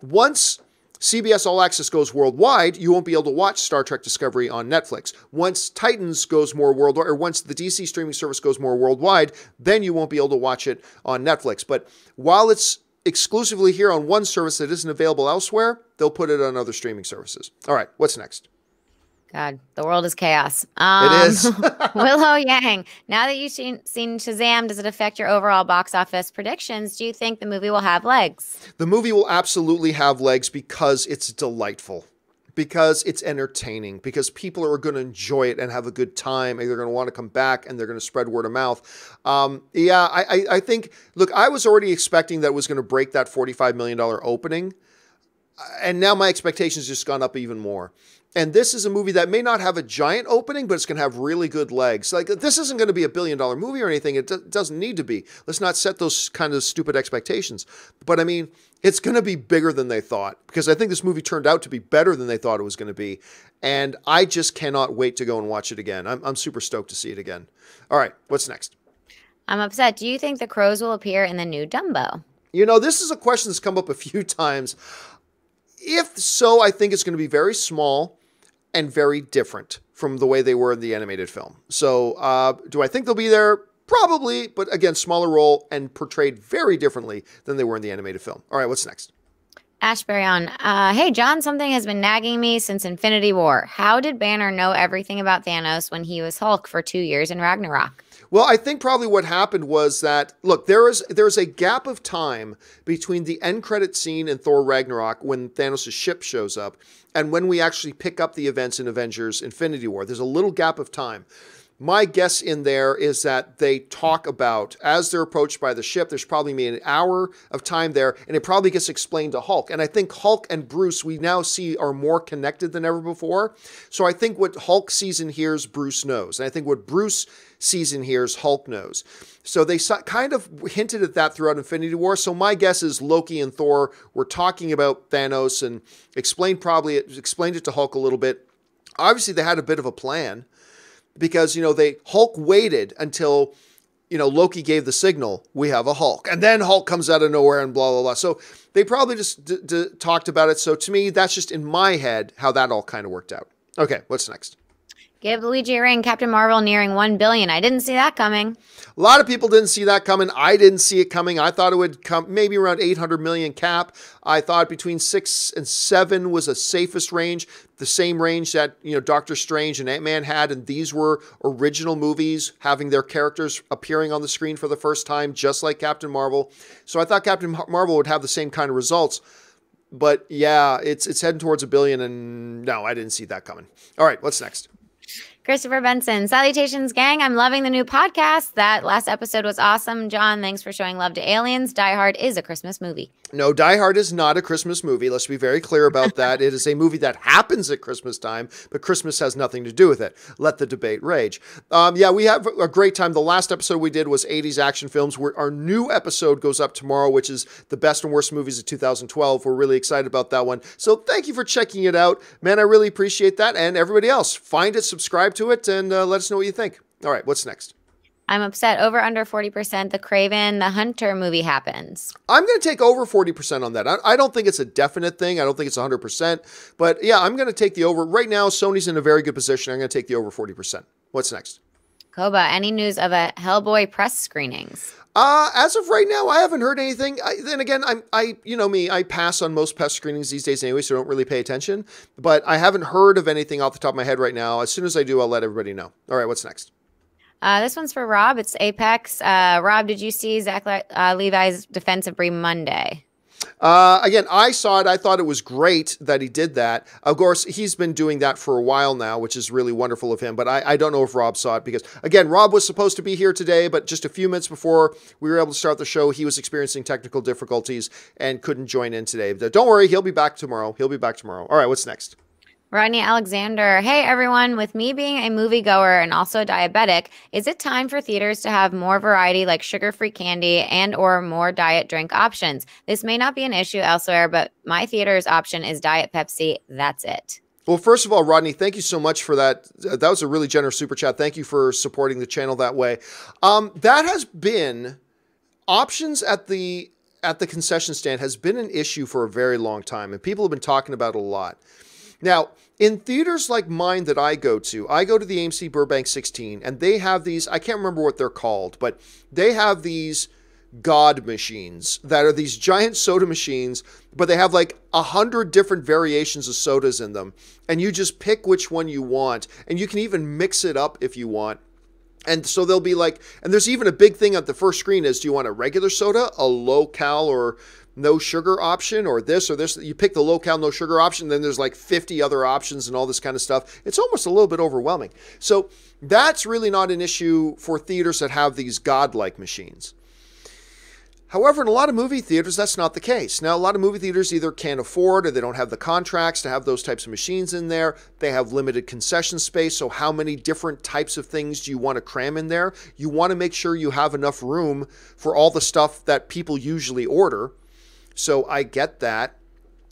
Once CBS All Access goes worldwide, you won't be able to watch Star Trek Discovery on Netflix. Once Titans goes more worldwide, or once the DC streaming service goes more worldwide, then you won't be able to watch it on Netflix. But while it's exclusively here on one service that isn't available elsewhere, they'll put it on other streaming services. All right, what's next? God, the world is chaos. It is. Willow Yang, now that you've seen Shazam, does it affect your overall box office predictions? Do you think the movie will have legs? The movie will absolutely have legs because it's delightful, because it's entertaining, because people are going to enjoy it and have a good time, and they're going to want to come back, and they're going to spread word of mouth. I think, look, I was already expecting that it was going to break that $45 million opening, and now my expectations just gone up even more. And this is a movie that may not have a giant opening, but it's going to have really good legs. Like, this isn't going to be a $1 billion movie or anything. It doesn't need to be. Let's not set those kind of stupid expectations. But I mean, it's going to be bigger than they thought, because I think this movie turned out to be better than they thought it was going to be. And I just cannot wait to go and watch it again. I'm super stoked to see it again. All right, what's next? I'm upset. Do you think the crows will appear in the new Dumbo? You know, this is a question that's come up a few times. If so, I think it's going to be very small and very different from the way they were in the animated film. So do I think they'll be there? Probably, but again, smaller role and portrayed very differently than they were in the animated film. All right, what's next? Ashbury on. Hey, John, something has been nagging me since Infinity War. How did Banner know everything about Thanos when he was Hulk for 2 years in Ragnarok? Well, I think probably what happened was that, look, there's a gap of time between the end credit scene in Thor Ragnarok when Thanos' ship shows up and when we actually pick up the events in Avengers Infinity War. There's a little gap of time. My guess in there is that they talk about, as they're approached by the ship, there's probably maybe an hour of time there, and it probably gets explained to Hulk. And I think Hulk and Bruce, we now see, are more connected than ever before. So I think what Hulk sees and hears, Bruce knows. And I think what Bruce sees and hears, Hulk knows. So they kind of hinted at that throughout Infinity War. So my guess is Loki and Thor were talking about Thanos and explained it to Hulk a little bit. Obviously, they had a bit of a plan, because, Hulk waited until, Loki gave the signal, we have a Hulk. And then Hulk comes out of nowhere and blah, blah, blah. So they probably just talked about it. So to me, that's just in my head how that all kind of worked out. Okay, what's next? Give Luigi a ring. Captain Marvel nearing 1 billion. I didn't see that coming. A lot of people didn't see that coming. I didn't see it coming. I thought it would come maybe around 800 million cap. I thought between 6 and 7 was a safest range. The same range that, Doctor Strange and Ant-Man had. And these were original movies having their characters appearing on the screen for the first time, just like Captain Marvel. So I thought Captain Marvel would have the same kind of results. But yeah, it's heading towards 1 billion. And no, I didn't see that coming. All right, what's next? Christopher Benson, salutations, gang. I'm loving the new podcast. That last episode was awesome. John, thanks for showing love to aliens. Die Hard is a Christmas movie. No, Die Hard is not a Christmas movie. Let's be very clear about that. It is a movie that happens at Christmas time, but Christmas has nothing to do with it. Let the debate rage. We have a great time. The last episode we did was 80s action films. Our new episode goes up tomorrow, which is the best and worst movies of 2012. We're really excited about that one. So thank you for checking it out. Man, I really appreciate that. And everybody else, find it, subscribe to it, and let us know what you think. All right, what's next? I'm upset. Over under 40%, the Kraven the Hunter movie happens. I'm going to take over 40% on that. I don't think it's a definite thing. I don't think it's 100%. But yeah, I'm going to take the over. Right now, Sony's in a very good position. I'm going to take the over 40%. What's next? Koba, any news of a Hellboy press screenings? As of right now, I haven't heard anything. Then again, I pass on most press screenings these days anyway, so I don't really pay attention. But I haven't heard of anything off the top of my head right now. As soon as I do, I'll let everybody know. All right, what's next? This one's for Rob. It's Apex. Rob, did you see Zach Levi's defense of Brie Monday? Again, I saw it. I thought it was great that he did that. Of course, he's been doing that for a while now, which is really wonderful of him. But I don't know if Rob saw it because, again, Rob was supposed to be here today, but just a few minutes before we were able to start the show, he was experiencing technical difficulties and couldn't join in today. But don't worry, he'll be back tomorrow. All right, what's next? Rodney Alexander. Hey, everyone. With me being a moviegoer and also diabetic, is it time for theaters to have more variety like sugar-free candy and or more diet drink options? This may not be an issue elsewhere, but my theater's option is Diet Pepsi. That's it. Well, first of all, Rodney, thank you so much for that. That was a really generous super chat. Thank you for supporting the channel that way. That has been options at the concession stand has been an issue for a very long time, and people have been talking about it a lot. Now, in theaters like mine that I go to the AMC Burbank 16, and they have these, I can't remember what they're called, but they have these God machines that are these giant soda machines, but they have like 100 different variations of sodas in them, and you just pick which one you want, and you can even mix it up if you want. And so they'll be like, and there's even a big thing at the first screen is, do you want a regular soda, a low-cal or no sugar option, or this or this? You pick the low-cal, no sugar option, then there's like 50 other options and all this kind of stuff. It's almost a little bit overwhelming. So that's really not an issue for theaters that have these godlike machines. However, in a lot of movie theaters, that's not the case. Now, a lot of movie theaters either can't afford or they don't have the contracts to have those types of machines in there. They have limited concession space, so how many different types of things do you want to cram in there? You want to make sure you have enough room for all the stuff that people usually order. So I get that.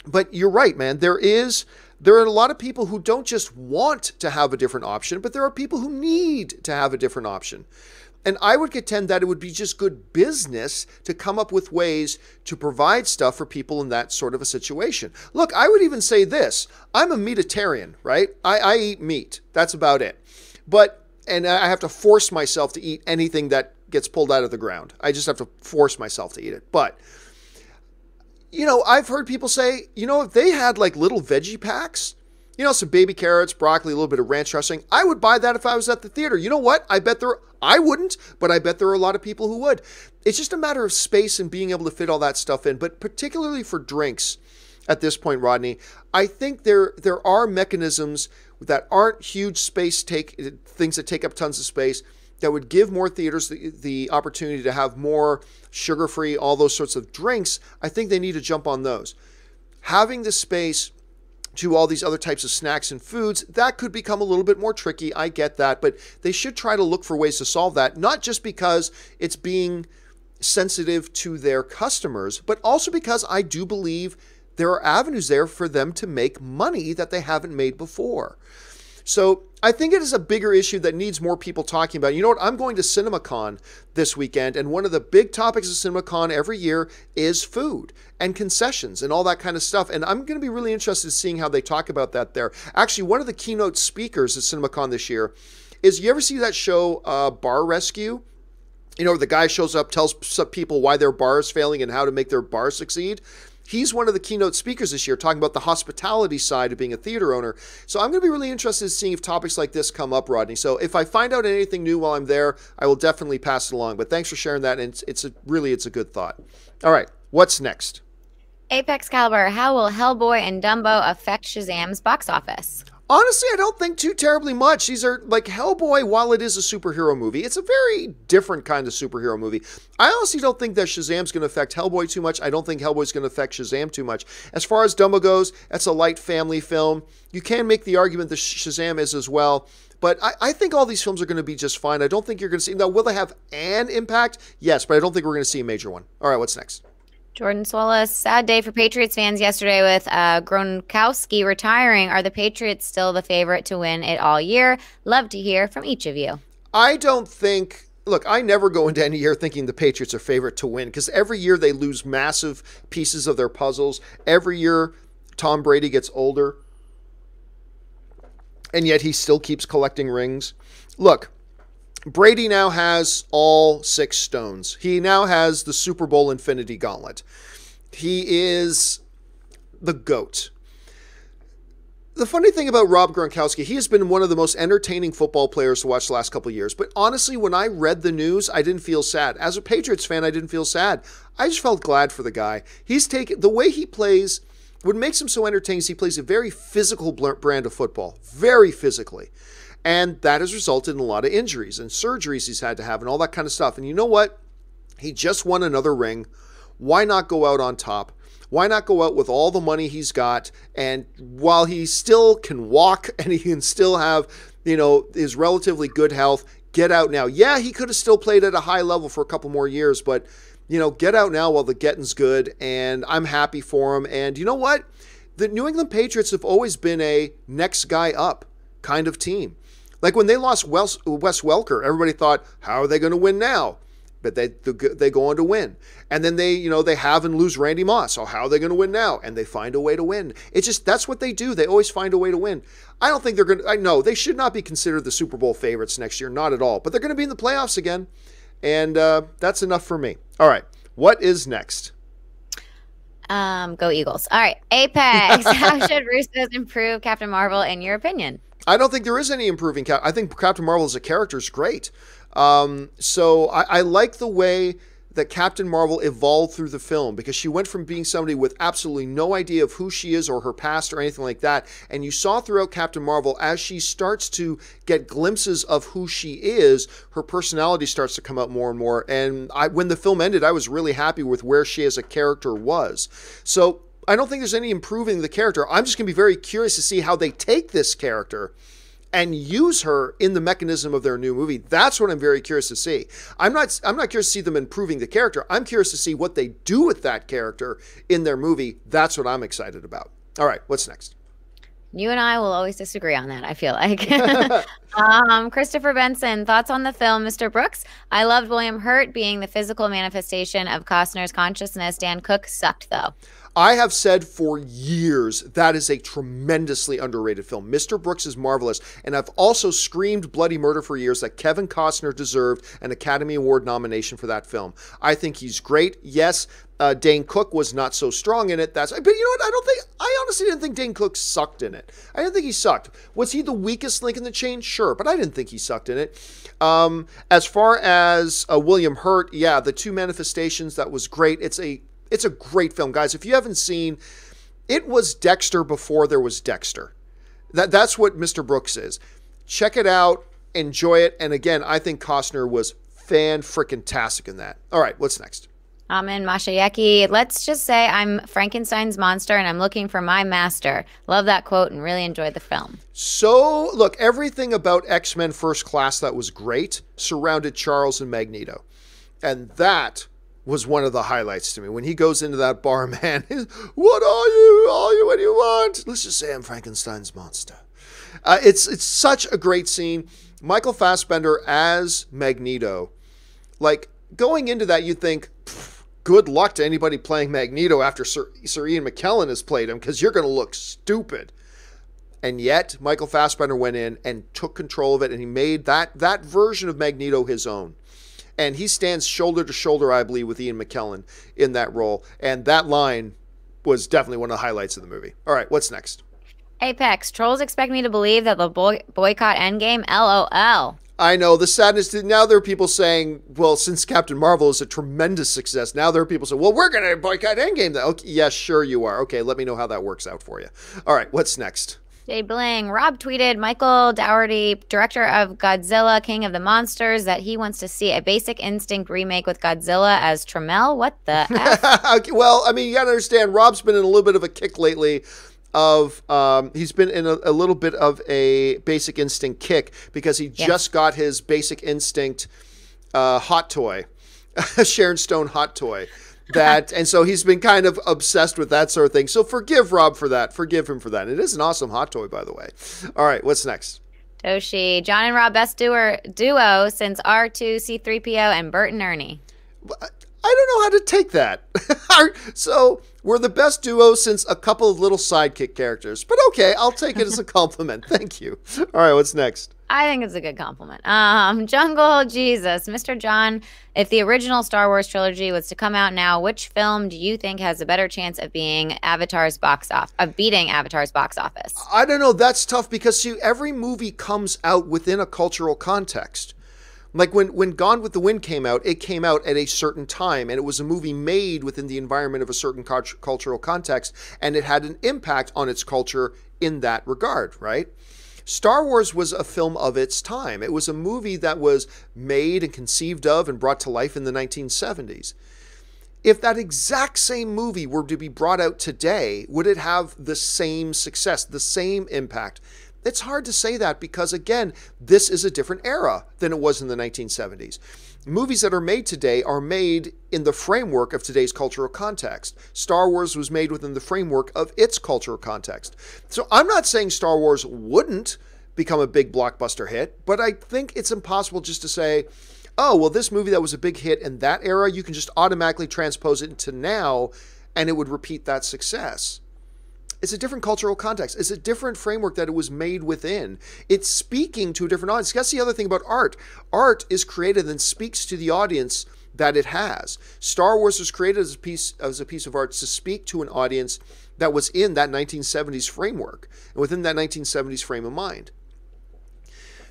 But you're right, man. There are a lot of people who don't just want to have a different option, but there are people who need to have a different option. And I would contend that it would be just good business to come up with ways to provide stuff for people in that sort of a situation. Look, I would even say this. I'm a meatitarian, right? I eat meat. That's about it. And I have to force myself to eat anything that gets pulled out of the ground. I just have to force myself to eat it. But I've heard people say, if they had like little veggie packs, some baby carrots, broccoli, a little bit of ranch dressing, I would buy that if I was at the theater. You know what? I wouldn't, but I bet there are a lot of people who would. It's just a matter of space and being able to fit all that stuff in. But particularly for drinks at this point, Rodney, I think there are mechanisms that aren't huge things that take up tons of space that would give more theaters the opportunity to have more sugar-free, all those sorts of drinks. I think they need to jump on those. Having the space to all these other types of snacks and foods, that could become a little bit more tricky. I get that, but they should try to look for ways to solve that, not just because it's being sensitive to their customers, but also because I do believe there are avenues there for them to make money that they haven't made before. So I think it is a bigger issue that needs more people talking about. You know what? I'm going to CinemaCon this weekend, and one of the big topics of CinemaCon every year is food and concessions and all that kind of stuff. And I'm going to be really interested in seeing how they talk about that there. Actually, one of the keynote speakers at CinemaCon this year is, you ever see that show, Bar Rescue? The guy shows up, tells some people why their bar is failing and how to make their bar succeed. He's one of the keynote speakers this year, talking about the hospitality side of being a theater owner. So I'm going to be really interested in seeing if topics like this come up, Rodney. So if I find out anything new while I'm there, I will definitely pass it along. But thanks for sharing that, and it's a good thought. All right, what's next? Apex Caliber, how will Hellboy and Dumbo affect Shazam's box office? Honestly, I don't think too terribly much. These are, like, Hellboy, while it is a superhero movie, it's a very different kind of superhero movie. I honestly don't think that Shazam's going to affect Hellboy too much. I don't think Hellboy's going to affect Shazam too much. As far as Dumbo goes, that's a light family film. You can make the argument that Shazam is as well. But I think all these films are going to be just fine. I don't think you're going to see... Now, will they have an impact? Yes, but I don't think we're going to see a major one. All right, what's next? Jordan Solis, sad day for Patriots fans yesterday with Gronkowski retiring. Are the Patriots still the favorite to win it all year? Love to hear from each of you. I don't think... Look, I never go into any year thinking the Patriots are favorite to win, because every year they lose massive pieces of their puzzles. Every year Tom Brady gets older, and yet he still keeps collecting rings. Look, Brady now has all 6 stones. He now has the Super Bowl Infinity Gauntlet. He is the GOAT. The funny thing about Rob Gronkowski, he has been one of the most entertaining football players to watch the last couple of years. But honestly, when I read the news, I didn't feel sad. As a Patriots fan, I didn't feel sad. I just felt glad for the guy. He's taken the way he plays. What makes him so entertaining is he plays a very physical brand of football, very physically. And that has resulted in a lot of injuries and surgeries he's had to have and all that kind of stuff. And you know what? He just won another ring. Why not go out on top? Why not go out with all the money he's got? And while he still can walk and he can still have, his relatively good health, get out now. Yeah, he could have still played at a high level for a couple more years, but, get out now while the getting's good. And I'm happy for him. And you know what? The New England Patriots have always been a next guy up kind of team. Like when they lost Wes Welker, everybody thought, how are they going to win now? But they go on to win. And then they have and lose Randy Moss. So how are they going to win now? And they find a way to win. It's just, that's what they do. They always find a way to win. I don't think they're going to, I know they should not be considered the Super Bowl favorites next year. Not at all. But they're going to be in the playoffs again. And that's enough for me. All right. What is next? Go Eagles. All right. Apex. How should Russo's improve Captain Marvel in your opinion? I don't think there is any improving. I think Captain Marvel as a character is great. So I like the way that Captain Marvel evolved through the film, because she went from being somebody with absolutely no idea of who she is or her past or anything like that. And you saw throughout Captain Marvel, as she starts to get glimpses of who she is, her personality starts to come out more and more. And when the film ended, I was really happy with where she as a character was. So I don't think there's any improving the character. I'm just going to be very curious to see how they take this character and use her in the mechanism of their new movie. That's what I'm very curious to see. I'm not curious to see them improving the character. I'm curious to see what they do with that character in their movie. That's what I'm excited about. All right, what's next? You and I will always disagree on that, I feel like. Christopher Benson, thoughts on the film, Mr. Brooks? I loved William Hurt being the physical manifestation of Costner's consciousness. Dan Cook sucked, though. I have said for years that is a tremendously underrated film. Mr. Brooks is marvelous, and I've also screamed bloody murder for years that Kevin Costner deserved an Academy Award nomination for that film. I think he's great. Yes, Dane Cook was not so strong in it. But you know what? I honestly didn't think Dane Cook sucked in it. I didn't think he sucked. Was he the weakest link in the chain? Sure, but I didn't think he sucked in it. As far as William Hurt, yeah, the two manifestations, that was great. It's a great film, guys. If you haven't seen, it was Dexter before there was Dexter. That's what Mr. Brooks is. Check it out, enjoy it, and again, I think Costner was fan-frickin-tastic in that. All right, what's next? Amin Mashayeki, let's just say I'm Frankenstein's monster and I'm looking for my master. Love that quote and really enjoyed the film. So, look, everything about X-Men First Class that was great surrounded Charles and Magneto. And that was one of the highlights to me. When he goes into that bar, man, what are you? What do you want? Let's just say I'm Frankenstein's monster. It's such a great scene. Michael Fassbender as Magneto. Like, going into that, you think, good luck to anybody playing Magneto after Sir Ian McKellen has played him, because you're going to look stupid. And yet, Michael Fassbender went in and took control of it, and he made that version of Magneto his own. And he stands shoulder to shoulder, I believe, with Ian McKellen in that role. And that line was definitely one of the highlights of the movie. All right, what's next? Apex, trolls expect me to believe that they'll boycott Endgame. LOL. I know, the sadness. Now there are people saying, well, since Captain Marvel is a tremendous success, now there are people saying, well, we're going to boycott Endgame. Okay, yes, sure you are. Okay, let me know how that works out for you. All right, what's next? Jay Bling, Rob tweeted Michael Dougherty, director of Godzilla, King of the Monsters, that he wants to see a Basic Instinct remake with Godzilla as Trammell. What the F? Okay, well, I mean, you got to understand, Rob's been in a little bit of a kick lately of, he's been in a little bit of a Basic Instinct kick because he just got his Basic Instinct hot toy, Sharon Stone hot toy. And so he's been kind of obsessed with that sort of thing. So forgive Rob for that. Forgive him for that. It is an awesome hot toy, by the way. All right, what's next? Toshi, John and Rob, best duo since R2, C3PO, and Bert and Ernie. I don't know how to take that. So we're the best duo since a couple of little sidekick characters. But okay, I'll take it as a compliment. Thank you. All right, what's next? I think it's a good compliment. Jungle Jesus, Mr. John. If the original Star Wars trilogy was to come out now, which film do you think has a better chance of being beating Avatar's box office? I don't know. That's tough because see, every movie comes out within a cultural context. Like when Gone with the Wind came out, it came out at a certain time, and it was a movie made within the environment of a certain cultural context, and it had an impact on its culture in that regard, right? Star Wars was a film of its time. It was a movie that was made and conceived of and brought to life in the 1970s. If that exact same movie were to be brought out today, would it have the same success, the same impact? It's hard to say that because, again, this is a different era than it was in the 1970s. Movies that are made today are made in the framework of today's cultural context. Star Wars was made within the framework of its cultural context. So I'm not saying Star Wars wouldn't become a big blockbuster hit, but I think it's impossible just to say, oh, well, this movie that was a big hit in that era, you can just automatically transpose it into now and it would repeat that success. It's a different cultural context. It's a different framework that it was made within. It's speaking to a different audience. That's the other thing about art. Art is created and speaks to the audience that it has. Star Wars was created as a piece of art to speak to an audience that was in that 1970s framework and within that 1970s frame of mind.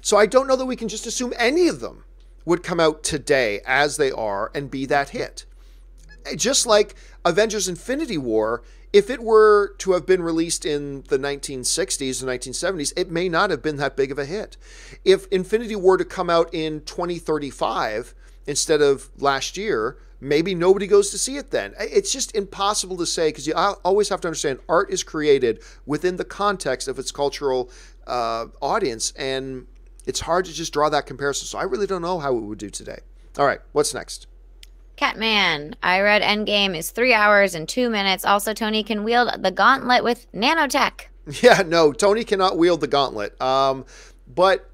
So I don't know that we can just assume any of them would come out today as they are and be that hit. Just like Avengers Infinity War, if it were to have been released in the 1960s or 1970s, it may not have been that big of a hit. If Infinity War to come out in 2035 instead of last year, maybe nobody goes to see it then. It's just impossible to say because you always have to understand art is created within the context of its cultural audience, and it's hard to just draw that comparison. So I really don't know how it would do today. All right, what's next? Catman, I read Endgame is 3 hours and 2 minutes. Also, Tony can wield the gauntlet with nanotech. Yeah, no, Tony cannot wield the gauntlet. But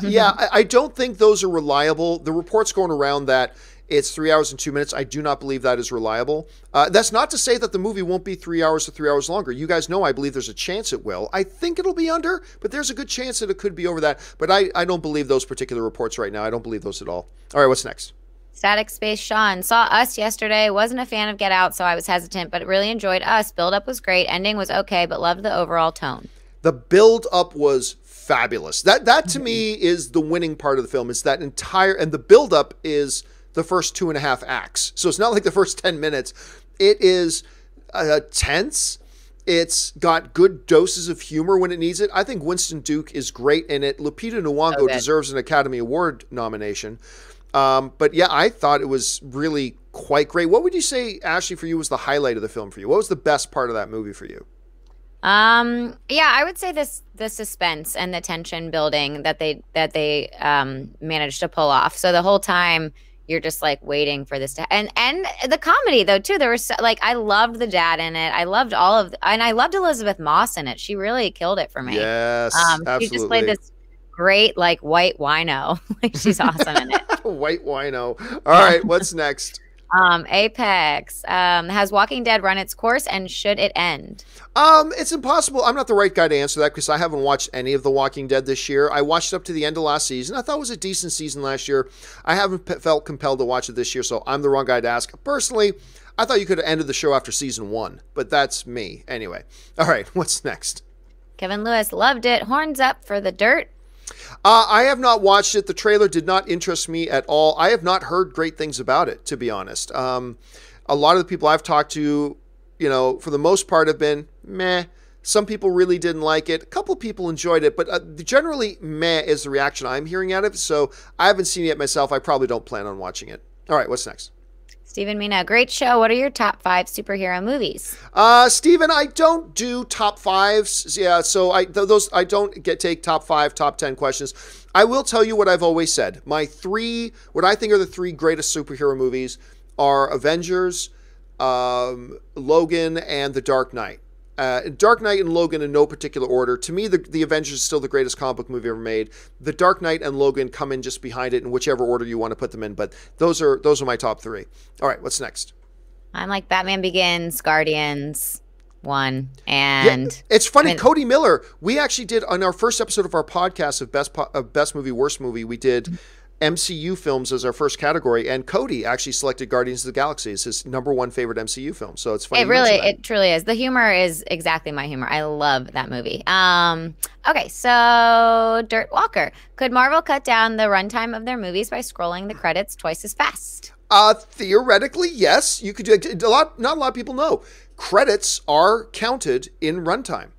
yeah, I don't think those are reliable. The reports going around that it's 3 hours and 2 minutes. I do not believe that is reliable. That's not to say that the movie won't be 3 hours or 3 hours longer. You guys know I believe there's a chance it will. I think it'll be under, but there's a good chance that it could be over that. But I don't believe those particular reports right now. I don't believe those at all. All right, what's next? Static Space Sean saw Us yesterday. Wasn't a fan of Get Out, so I was hesitant, but really enjoyed Us. Build-up was great. Ending was okay, but loved the overall tone. The build-up was fabulous. That to me is the winning part of the film. It's that entire, and the build-up is the first 2.5 acts. So it's not like the first 10 minutes. It is tense. It's got good doses of humor when it needs it. I think Winston Duke is great in it. Lupita Nyong'o deserves an Academy Award nomination. But yeah, I thought it was really quite great. What would you say, Ashley, for you was the highlight of the film for you? What was the best part of that movie for you? Yeah, I would say the suspense and the tension building that they managed to pull off. So the whole time you're just like waiting for this to, and the comedy though too. There was like, I loved the dad in it. I loved and I loved Elizabeth Moss in it. She really killed it for me. Yes, absolutely. She just played this great like white wino. Like she's awesome in it. White wino. All right, what's next? Apex has Walking Dead run its course, and should it end? It's impossible. I'm not the right guy to answer that because I haven't watched any of The Walking Dead this year. I watched up to the end of last season. I thought it was a decent season last year. I haven't felt compelled to watch it this year, so I'm the wrong guy to ask. Personally, I thought you could have ended the show after season 1, but that's me. Anyway. All right, what's next? Kevin Lewis loved it. Horns up for the dirt. I have not watched it. The trailer did not interest me at all. I have not heard great things about it, to be honest. A lot of the people I've talked to, for the most part have been meh. Some people really didn't like it. A couple people enjoyed it, but generally meh is the reaction I'm hearing out of it. So I haven't seen it yet myself. I probably don't plan on watching it. All right, what's next? Stephen Mina, great show. What are your top 5 superhero movies? Stephen, I don't do top 5s. Yeah, so I don't take top 5, top 10 questions. I will tell you what I've always said. My 3, what I think are the 3 greatest superhero movies are Avengers, Logan, and The Dark Knight. Dark Knight and Logan in no particular order. To me, the Avengers is still the greatest comic book movie ever made. The Dark Knight and Logan come in just behind it in whichever order you want to put them in, but those are my top 3. All right, what's next? I'm like Batman Begins, Guardians. won. And it's funny. I mean, Cody Miller, we actually did on our first episode of our podcast of best movie, worst movie. We did MCU films as our first category, and Cody actually selected Guardians of the Galaxy as his #1 favorite MCU film. So it's funny. It truly is. The humor is exactly my humor. I love that movie. Okay, so Dirt Walker. Could Marvel cut down the runtime of their movies by scrolling the credits twice as fast? Theoretically, yes. You could do not a lot of people know. Credits are counted in runtime.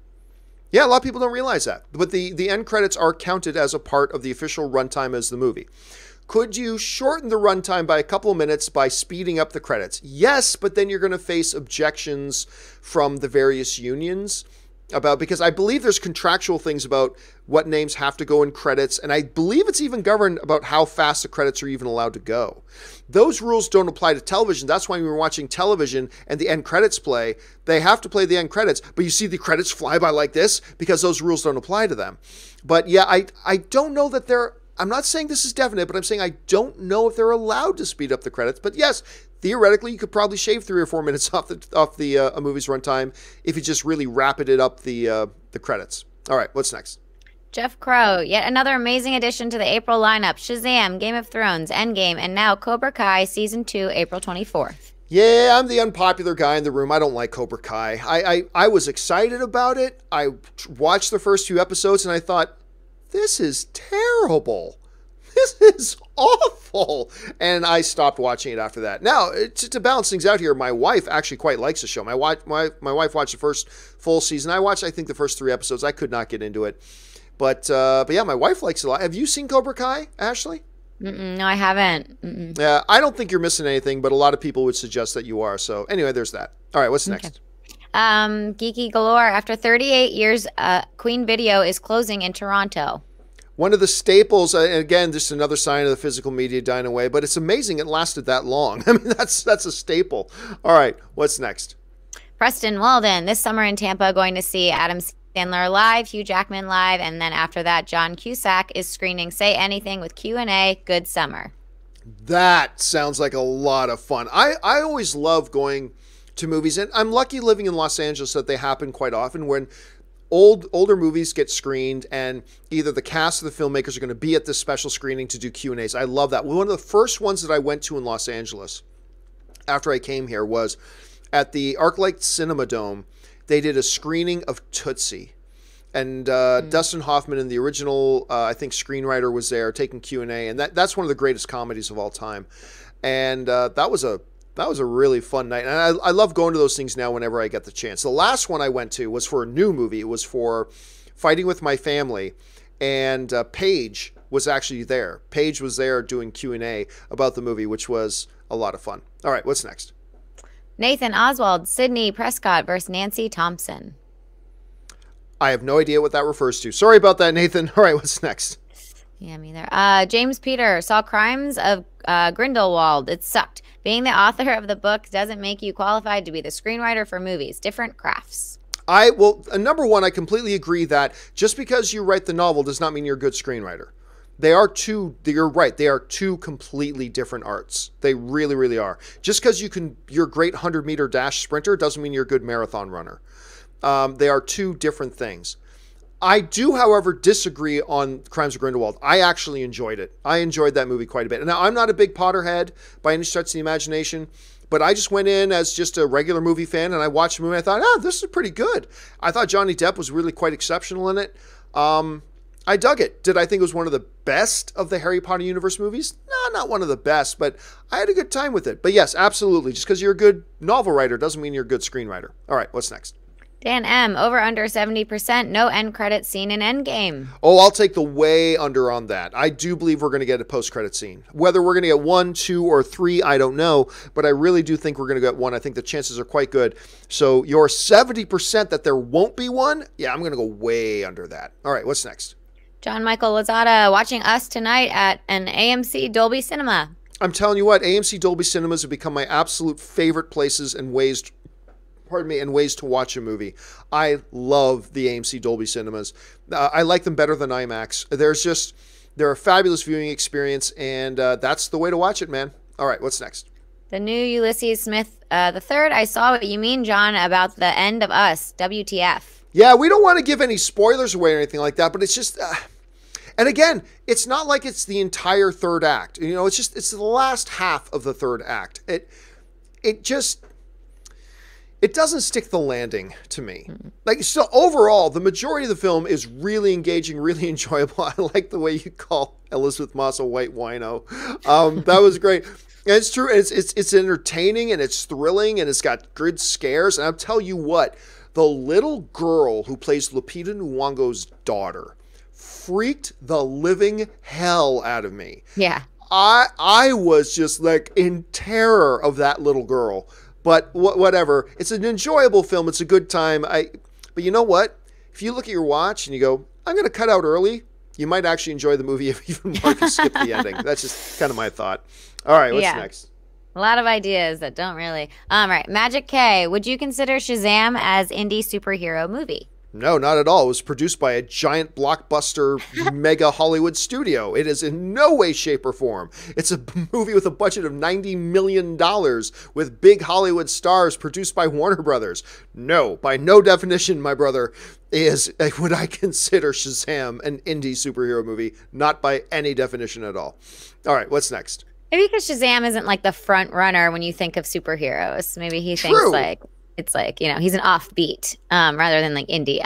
Yeah, a lot of people don't realize that. But the end credits are counted as a part of the official runtime as the movie. Could you shorten the runtime by a couple of minutes by speeding up the credits? Yes, but then you're going to face objections from the various unions because I believe there's contractual things about what names have to go in credits, and I believe it's even governed about how fast the credits are even allowed to go. Those rules don't apply to television. That's why when we're watching television and the end credits play, they have to play the end credits, but you see the credits fly by like this because those rules don't apply to them. But yeah, I don't know that I'm not saying this is definite, but I'm saying I don't know if they're allowed to speed up the credits. But yes, theoretically, you could probably shave 3 or 4 minutes off the a movie's runtime if you just really rapided up the credits. All right, what's next? Jeff Crow, yet another amazing addition to the April lineup. Shazam, Game of Thrones, Endgame, and now Cobra Kai Season 2, April 24th. Yeah, I'm the unpopular guy in the room. I don't like Cobra Kai. I was excited about it. I watched the first few episodes and I thought, this is terrible. This is awful. And I stopped watching it after that. Now, to balance things out here, my wife actually quite likes the show. My wife watched the first full season. I watched, I think, the first 3 episodes. I could not get into it. But yeah, my wife likes it a lot. Have you seen Cobra Kai, Ashley? No, I haven't. Yeah, I don't think you're missing anything, but a lot of people would suggest that you are. So anyway, there's that. All right, what's next? Geeky Galore. After 38 years, Queen Video is closing in Toronto. One of the staples, again, just another sign of the physical media dying away, but it's amazing it lasted that long. I mean, that's a staple. All right, what's next? Preston Walden. This summer in Tampa, going to see Adam Sandler live, Hugh Jackman live, and then after that, John Cusack is screening Say Anything with Q&A. Good summer. That sounds like a lot of fun. I always love going to movies, and I'm lucky living in Los Angeles that they happen quite often when older movies get screened and either the cast or the filmmakers are going to be at this special screening to do Q&As. I love that. One of the first ones that I went to in Los Angeles after I came here was at the ArcLight Cinema Dome. They did a screening of Tootsie. And Dustin Hoffman and the original, I think, screenwriter was there taking Q&A. And that's one of the greatest comedies of all time. And that was a really fun night. And I love going to those things now whenever I get the chance. The last one I went to was for a new movie. It was for Fighting with My Family. And Paige was actually there. Paige was there doing Q&A about the movie, which was a lot of fun. All right, what's next? Nathan Oswald, Sydney Prescott versus Nancy Thompson. I have no idea what that refers to. Sorry about that, Nathan. All right, what's next? Yeah, me there. James Peter saw Crimes of Grindelwald. It sucked. Being the author of the book doesn't make you qualified to be the screenwriter for movies. Different crafts. Number one, I completely agree that just because you write the novel does not mean you're a good screenwriter. You're right. They are two completely different arts. They really, really are. Just because you're a great 100-meter dash sprinter doesn't mean you're a good marathon runner. They are two different things. I do, however, disagree on Crimes of Grindelwald. I actually enjoyed it. I enjoyed that movie quite a bit. Now, I'm not a big Potterhead by any stretch of the imagination, but I just went in as just a regular movie fan, and I watched the movie, and I thought, this is pretty good. I thought Johnny Depp was really quite exceptional in it. I dug it. Did I think it was one of the best of the Harry Potter universe movies? No, not one of the best, but I had a good time with it. But yes, absolutely. Just because you're a good novel writer doesn't mean you're a good screenwriter. All right, what's next? Dan M, over under 70%, no end credit scene in Endgame. Oh, I'll take the way under on that. I do believe we're going to get a post-credit scene. Whether we're going to get 1, 2, or 3, I don't know, but I really do think we're going to get one. I think the chances are quite good. So your 70% that there won't be one, yeah, I'm going to go way under that. All right, what's next? John Michael Lozada watching us tonight at an AMC Dolby Cinema. I'm telling you what, AMC Dolby Cinemas have become my absolute favorite places and ways to watch a movie. I love the AMC Dolby Cinemas. I like them better than IMAX. They're a fabulous viewing experience, and that's the way to watch it, man. All right, what's next? The new Ulysses Smith the third. I saw what you mean, John, about the end of Us. WTF. Yeah, we don't want to give any spoilers away or anything like that, but it's just, and again, it's not like it's the entire third act. You know, it's the last half of the third act. It doesn't stick the landing to me. Like, so overall, the majority of the film is really engaging, really enjoyable. I like the way you call Elizabeth Moss a white wino. That was great. And it's true. It's entertaining and it's thrilling and it's got good scares. And I'll tell you what, the little girl who plays Lupita Nyong'o's daughter freaked the living hell out of me. Yeah. I was just like in terror of that little girl. But whatever. It's an enjoyable film. It's a good time. But you know what? If you look at your watch and you go, I'm going to cut out early, you might actually enjoy the movie even more if you skip the ending. That's just kind of my thought. All right, what's next? A lot of ideas that don't really. All right, Magic K. Would you consider Shazam as indie superhero movie? No, not at all. It was produced by a giant blockbuster mega Hollywood studio. It is in no way, shape, or form. It's a movie with a budget of $90 million with big Hollywood stars produced by Warner Brothers. No, by no definition, my brother, would I consider Shazam an indie superhero movie. Not by any definition at all. All right, what's next? Maybe because Shazam isn't like the front runner when you think of superheroes. Maybe he thinks like it's like, you know, he's an offbeat rather than like indie.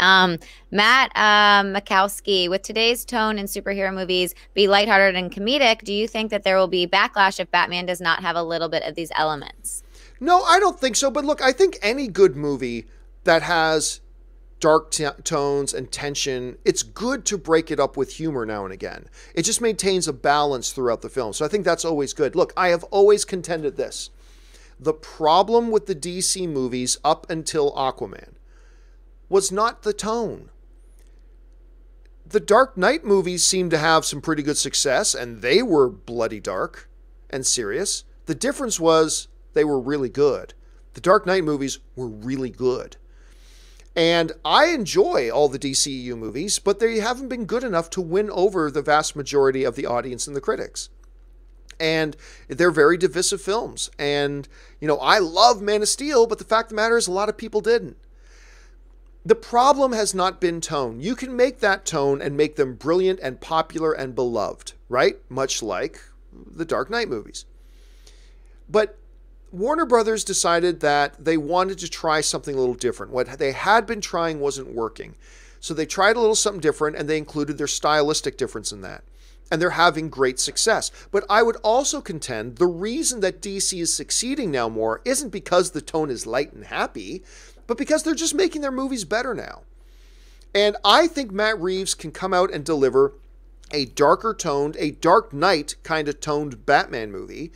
Matt Makowski, with today's tone in superhero movies be lighthearted and comedic, do you think that there will be backlash if Batman does not have a little bit of these elements? No, I don't think so. But look, I think any good movie that has dark tones and tension, it's good to break it up with humor now and again. It just maintains a balance throughout the film. So I think that's always good. Look, I have always contended this. The problem with the DC movies up until Aquaman was not the tone. The Dark Knight movies seemed to have some pretty good success, and they were bloody dark and serious. The difference was they were really good. The Dark Knight movies were really good. And I enjoy all the DCEU movies, but they haven't been good enough to win over the vast majority of the audience and the critics. And they're very divisive films. And, you know, I love Man of Steel, but the fact of the matter is a lot of people didn't. The problem has not been tone. You can make that tone and make them brilliant and popular and beloved, right? Much like the Dark Knight movies. But Warner Brothers decided that they wanted to try something a little different. What they had been trying wasn't working. So they tried a little something different, and they included their stylistic difference in that. And they're having great success. But I would also contend the reason that DC is succeeding now more isn't because the tone is light and happy, but because they're just making their movies better now. And I think Matt Reeves can come out and deliver a darker toned, a Dark Knight kind of toned Batman movie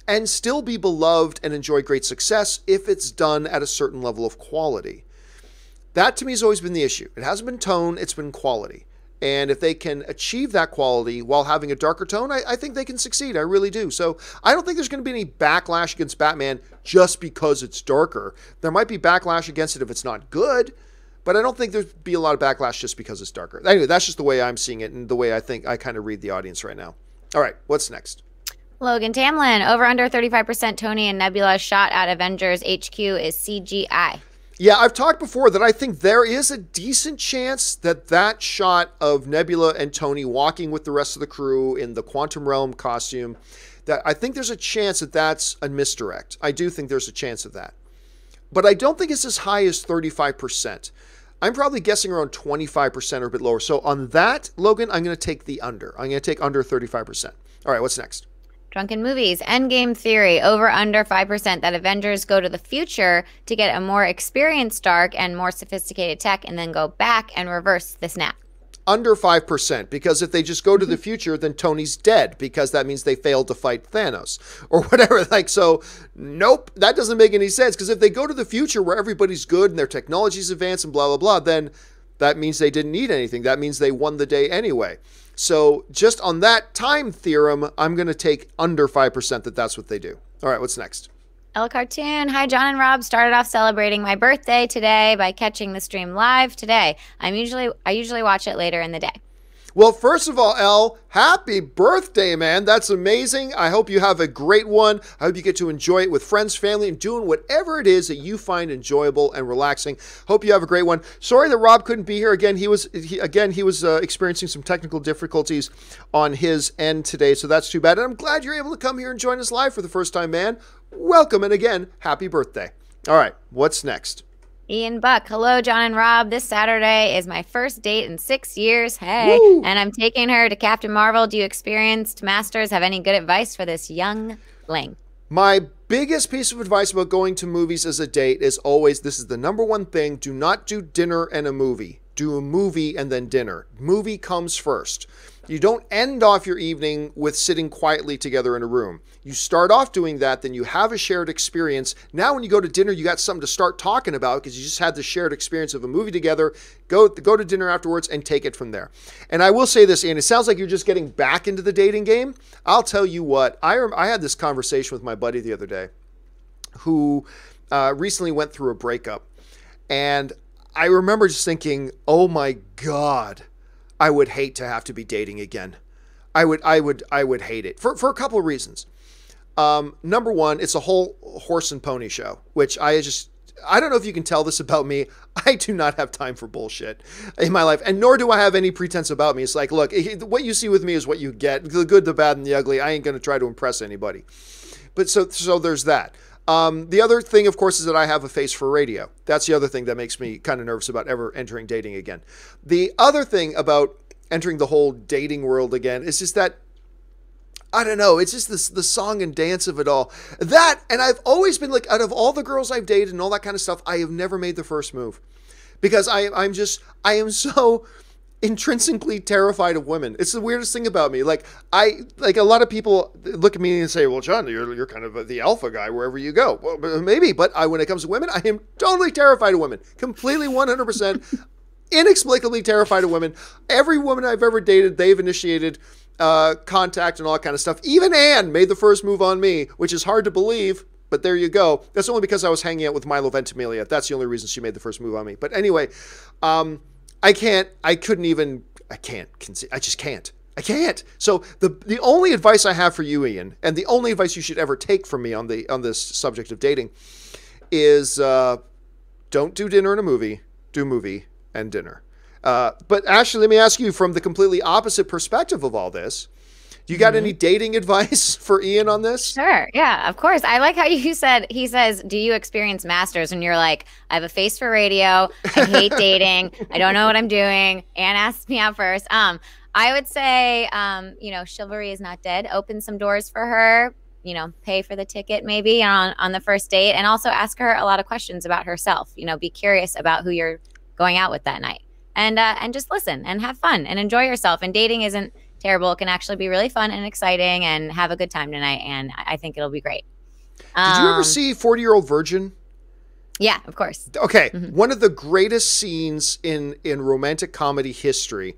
and still be beloved and enjoy great success if it's done at a certain level of quality. That to me has always been the issue. It hasn't been tone, it's been quality. And if they can achieve that quality while having a darker tone, I think they can succeed. I really do. So I don't think there's going to be any backlash against Batman just because it's darker. There might be backlash against it if it's not good, but I don't think there'd be a lot of backlash just because it's darker. Anyway, that's just the way I'm seeing it and the way I think I kind of read the audience right now. All right, what's next? Logan Tamlin, over under 35% Tony and Nebula shot at Avengers HQ is CGI. Yeah, I've talked before that I think there is a decent chance that shot of Nebula and Tony walking with the rest of the crew in the Quantum Realm costume, that I think there's a chance that that's a misdirect. I do think there's a chance of that. But I don't think it's as high as 35%. I'm probably guessing around 25% or a bit lower. So on that, Logan, I'm going to take the under. I'm going to take under 35%. All right, what's next? Drunken Movies, Endgame Theory, over under 5% that Avengers go to the future to get a more experienced Stark and more sophisticated tech and then go back and reverse the snap. Under 5%, because if they just go to the future, then Tony's dead, because that means they failed to fight Thanos or whatever. Like, so, nope, that doesn't make any sense, because if they go to the future where everybody's good and their technology's advanced and blah, blah, blah, then that means they didn't need anything. That means they won the day anyway. So just on that time theorem, I'm going to take under 5% that's what they do. All right, what's next? Ella Cartoon. Hi, John and Rob. Started off celebrating my birthday today by catching the stream live today. I usually watch it later in the day. Well, first of all, Elle, happy birthday, man. That's amazing. I hope you have a great one. I hope you get to enjoy it with friends, family, and doing whatever it is that you find enjoyable and relaxing. Hope you have a great one. Sorry that Rob couldn't be here again. He was experiencing some technical difficulties on his end today, so that's too bad. And I'm glad you're able to come here and join us live for the first time, man. Welcome, and again, happy birthday. All right, what's next? Ian Buck, hello, John and Rob. This Saturday is my first date in 6 years. Hey, Woo! And I'm taking her to Captain Marvel. Do you experienced masters have any good advice for this young fling? My biggest piece of advice about going to movies as a date is always, this is the number one thing, do not do dinner and a movie. Do a movie and then dinner. Movie comes first. You don't end off your evening with sitting quietly together in a room. You start off doing that, then you have a shared experience. Now when you go to dinner, you got something to start talking about because you just had the shared experience of a movie together. Go to dinner afterwards and take it from there. And I will say this, Ian, it sounds like you're just getting back into the dating game. I'll tell you what, I had this conversation with my buddy the other day who recently went through a breakup. And I remember just thinking, oh my God, I would hate to have to be dating again. I would hate it for a couple of reasons. Number one, it's a whole horse and pony show, which I don't know if you can tell this about me. I do not have time for bullshit in my life, and nor do I have any pretense about me. It's like, look, what you see with me is what you get. The good, the bad, and the ugly. I ain't going to try to impress anybody. But so there's that. The other thing, of course, is that I have a face for radio. That's the other thing that makes me kind of nervous about ever entering dating again. The other thing about entering the whole dating world again is just that, I don't know, it's just the song and dance of it all. That, and I've always been like, out of all the girls I've dated and all that kind of stuff, I have never made the first move. Because I am so intrinsically terrified of women. It's the weirdest thing about me. Like a lot of people look at me and say, well, John, you're kind of the alpha guy wherever you go. Well, maybe, but when it comes to women, I am totally terrified of women. Completely 100% inexplicably terrified of women. Every woman I've ever dated, they've initiated contact and all that kind of stuff. Even Anne made the first move on me, which is hard to believe, but there you go. That's only because I was hanging out with Milo Ventimiglia. That's the only reason she made the first move on me. But anyway, I just can't. I can't. So the only advice I have for you, Ian, and the only advice you should ever take from me on this subject of dating is don't do dinner and a movie, do movie and dinner. But Ashley, let me ask you from the completely opposite perspective of all this. Do you got any dating advice for Ian on this? Sure. Yeah, of course. I like how you said, he says, do you experience masters? And you're like, I have a face for radio. I hate dating. I don't know what I'm doing. Anne asked me out first. I would say, chivalry is not dead. Open some doors for her, pay for the ticket maybe on the first date. And also ask her a lot of questions about herself. Be curious about who you're going out with that night. And just listen and have fun and enjoy yourself. And dating isn't terrible. It can actually be really fun and exciting and have a good time tonight. And I think it'll be great. Did you ever see 40-Year-Old Virgin? Yeah, of course. Okay. Mm-hmm. One of the greatest scenes in romantic comedy history,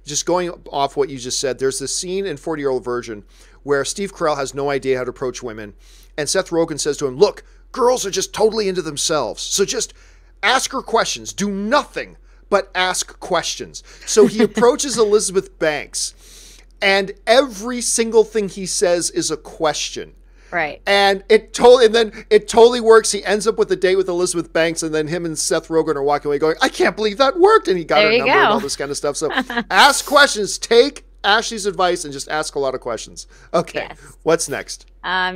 just going off what you just said, there's this scene in 40-Year-Old Virgin where Steve Carell has no idea how to approach women. And Seth Rogen says to him, look, girls are just totally into themselves. So just ask her questions. Do nothing but ask questions. So he approaches Elizabeth Banks, and every single thing he says is a question. Right. And it totally works. He ends up with a date with Elizabeth Banks, and then him and Seth Rogen are walking away going, I can't believe that worked. And he got her number and all this kind of stuff. So ask questions. Take Ashley's advice and just ask a lot of questions. Okay. Yes. What's next?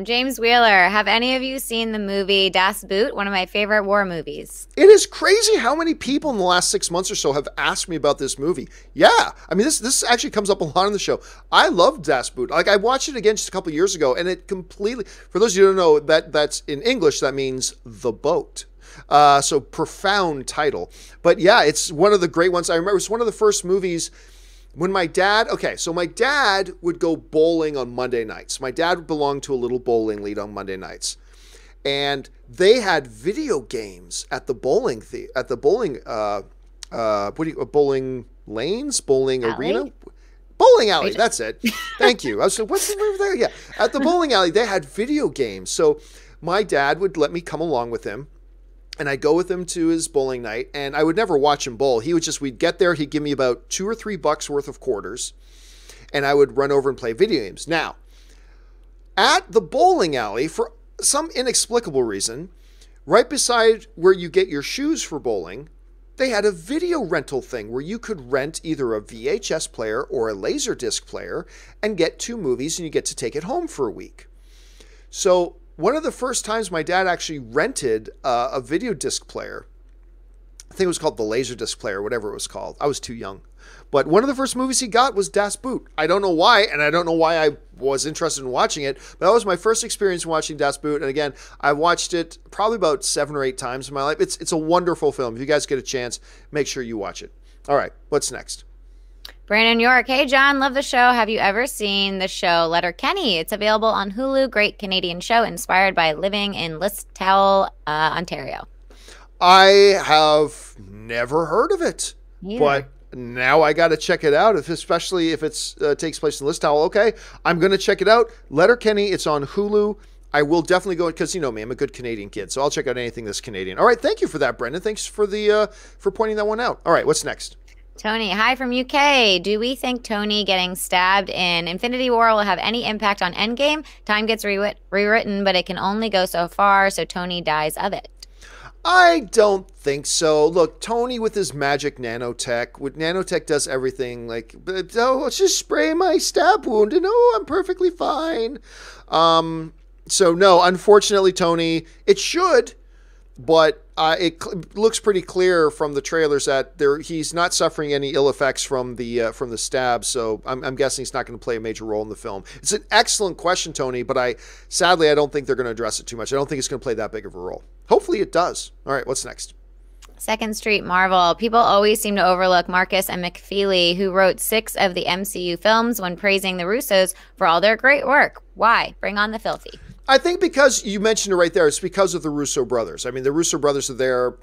James Wheeler, have any of you seen the movie Das Boot, one of my favorite war movies? It is crazy how many people in the last 6 months or so have asked me about this movie. Yeah. I mean, this actually comes up a lot on the show. I love Das Boot. Like, I watched it again just a couple years ago, and it completely, for those of you who don't know, that's in English, that means the boat. So profound title. But yeah, it's one of the great ones. I remember it's one of the first movies when my dad would go bowling on Monday nights. My dad belonged to a little bowling league on Monday nights. And they had video games at the bowling bowling lanes, bowling arena, bowling alley. That's it. Thank you. I was like, what's the move there? Yeah. At the bowling alley, they had video games. So my dad would let me come along with him. and I'd go with him to his bowling night, and I would never watch him bowl. We'd get there, he'd give me about $2 or $3 worth of quarters, and I would run over and play video games. Now, at the bowling alley, for some inexplicable reason, right beside where you get your shoes for bowling, they had a video rental thing where you could rent either a VHS player or a Laserdisc player and get 2 movies, and you get to take it home for a week. So one of the first times my dad actually rented a video disc player, I think it was called the Laserdisc player, whatever it was called. I was too young. But one of the first movies he got was Das Boot. I don't know why, and I don't know why I was interested in watching it, but that was my first experience watching Das Boot. And again, I watched it probably about 7 or 8 times in my life. It's a wonderful film. If you guys get a chance, make sure you watch it. All right, what's next? Brandon York. Hey, John, love the show. Have you ever seen the show Letterkenny? It's available on Hulu. Great Canadian show inspired by living in Listowel, Ontario. I have never heard of it, Neither. But now I got to check it out, especially if it takes place in Listowel. Okay, I'm going to check it out. Letterkenny, it's on Hulu. I will definitely go, because you know me, I'm a good Canadian kid, so I'll check out anything that's Canadian. All right, thank you for that, Brendan. Thanks for for pointing that one out. All right, what's next? Tony, hi from UK. Do we think Tony getting stabbed in Infinity War will have any impact on Endgame? Time gets rewritten, but it can only go so far, so Tony dies of it. I don't think so. Look, Tony with his magic nanotech. Nanotech does everything like, let's just spray my stab wound and I'm perfectly fine. So no, unfortunately, Tony, it should, but it looks pretty clear from the trailers that he's not suffering any ill effects from the stab. So I'm guessing he's not going to play a major role in the film. It's an excellent question, Tony, but sadly I don't think they're going to address it too much. I don't think it's going to play that big of a role. Hopefully it does. All right, what's next? Second Street Marvel. People always seem to overlook Marcus and McFeely, who wrote 6 of the MCU films, when praising the Russos for all their great work. Why? Bring on the filthy. I think because you mentioned it right there, it's because of the Russo brothers. I mean, the Russo brothers are there.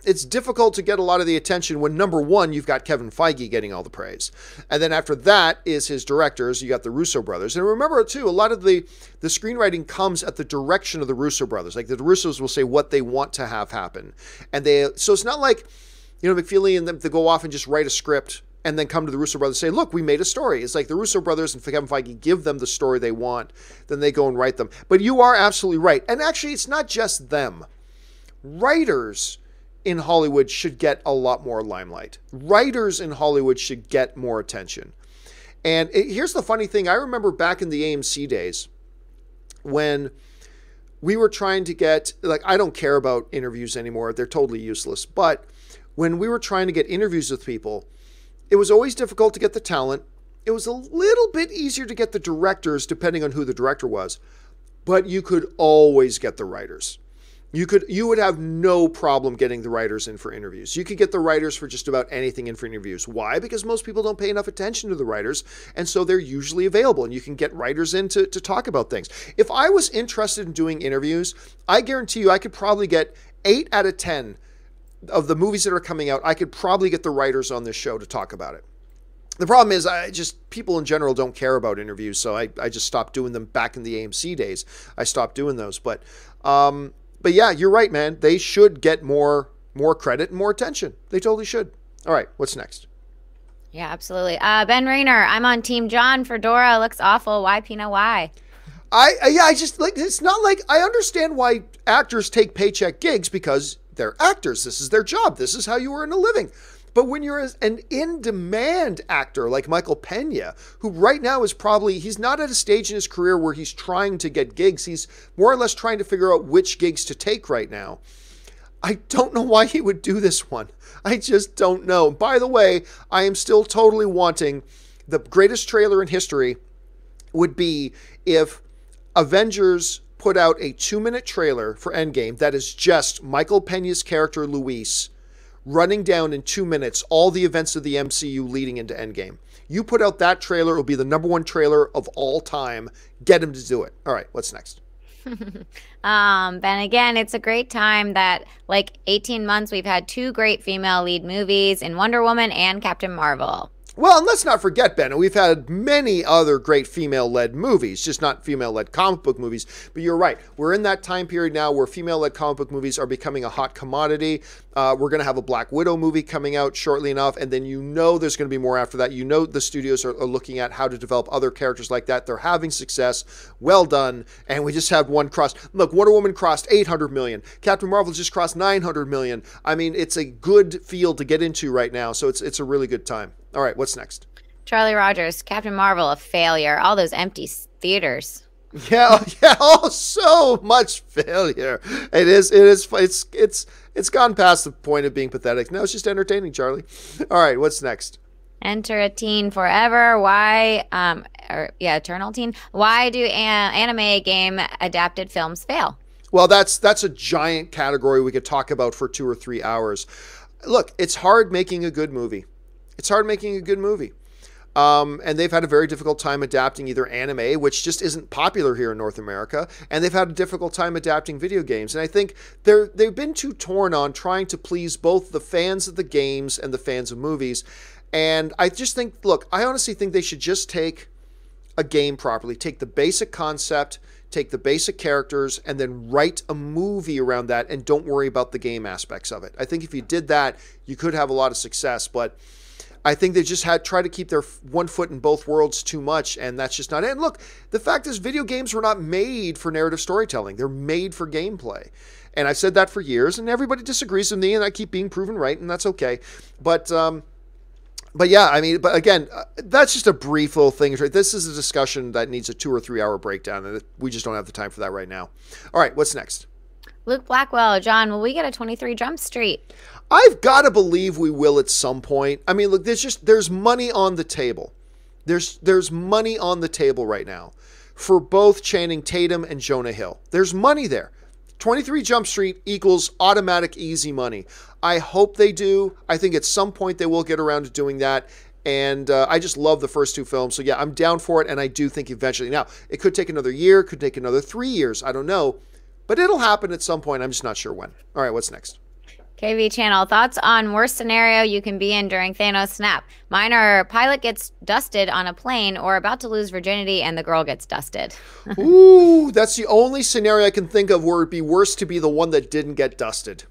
It's difficult to get a lot of the attention when, number one, you've got Kevin Feige getting all the praise. And then after that is his directors. You got the Russo brothers. And remember, too, a lot of the screenwriting comes at the direction of the Russo brothers. Like the Russos will say what they want to have happen. So it's not like, McFeely and them to go off and just write a script and then come to the Russo brothers and say, look, we made a story. It's like the Russo brothers and Kevin Feige give them the story they want, then they go and write them. But you are absolutely right. And actually, it's not just them. Writers in Hollywood should get a lot more limelight. Writers in Hollywood should get more attention. And here's the funny thing. I remember back in the AMC days when we were trying to get, I don't care about interviews anymore. They're totally useless. But when we were trying to get interviews with people, it was always difficult to get the talent. It was a little bit easier to get the directors, depending on who the director was. But you could always get the writers. You would have no problem getting the writers in for interviews. You could get the writers for just about anything in for interviews. Why? Because most people don't pay enough attention to the writers, and so they're usually available, and you can get writers in to talk about things. If I was interested in doing interviews, I guarantee you I could probably get 8 out of 10 of the movies that are coming out. I could probably get the writers on this show to talk about it. The problem is people in general don't care about interviews, so I just stopped doing them back in the AMC days. I stopped doing those, but yeah, you're right, man. They should get more credit and more attention. They totally should. All right, what's next? Yeah, absolutely. Ben Rayner, I'm on Team John for Dora. Looks awful. Why, Pina? Why? I just it's not like I understand why actors take paycheck gigs because they're actors. This is their job. This is how you earn a living. But when you're an in-demand actor like Michael Pena, who right now he's not at a stage in his career where he's trying to get gigs. He's more or less trying to figure out which gigs to take right now. I don't know why he would do this one. I just don't know. By the way, I am still totally wanting the greatest trailer in history would be if Avengers put out a 2-minute trailer for Endgame that is just Michael Pena's character Luis running down in 2 minutes all the events of the MCU leading into Endgame. You put out that trailer, it'll be the #1 trailer of all time. Get him to do it. All right, what's next? Ben, again, it's a great time that 18 months we've had 2 great female lead movies in Wonder Woman and Captain Marvel. Well, and let's not forget, Ben, we've had many other great female-led movies, just not female-led comic book movies. But you're right. We're in that time period now where female-led comic book movies are becoming a hot commodity. We're going to have a Black Widow movie coming out shortly enough, and then there's going to be more after that. The studios are looking at how to develop other characters like that. They're having success. Well done. And we just have one cross. Look, Wonder Woman crossed 800 million. Captain Marvel just crossed 900 million. I mean, it's a good field to get into right now, so it's a really good time. All right, what's next? Charlie Rogers, Captain Marvel, a failure. All those empty theaters. Yeah. Oh, so much failure. It's gone past the point of being pathetic. No, it's just entertaining, Charlie. All right, what's next? Enter a teen forever. Why? Eternal teen. Why do anime game adapted films fail? Well, that's a giant category we could talk about for 2 or 3 hours. Look, it's hard making a good movie. And they've had a very difficult time adapting either anime, which just isn't popular here in North America, and they've had a difficult time adapting video games. And I think they've been too torn on trying to please both the fans of the games and the fans of movies. And I just think, I honestly think they should just take a game properly, take the basic concept, take the basic characters, and then write a movie around that and don't worry about the game aspects of it. I think if you did that, you could have a lot of success, but I think they just try to keep their one foot in both worlds too much, and that's just not it. And look, the fact is video games were not made for narrative storytelling. They're made for gameplay. And I've said that for years, and everybody disagrees with me, and I keep being proven right, and that's okay. But yeah, I mean, but again, that's just a brief little thing. This is a discussion that needs a 2 or 3 hour breakdown, and we just don't have the time for that right now. All right, what's next? Luke Blackwell, John, will we get a 23 Jump Street? I've got to believe we will at some point. I mean, look, there's money on the table. There's money on the table right now for both Channing Tatum and Jonah Hill. There's money there. 23 Jump Street equals automatic easy money. I hope they do. I think at some point they will get around to doing that. And I just love the first 2 films. So yeah, I'm down for it. And I do think eventually. Now, it could take another year, could take another 3 years. I don't know. But it'll happen at some point. I'm just not sure when. All right, what's next? KV Channel, thoughts on worst scenario you can be in during Thanos' snap? Mine are pilot gets dusted on a plane or about to lose virginity and the girl gets dusted. Ooh, that's the only scenario I can think of where it'd be worse to be the one that didn't get dusted.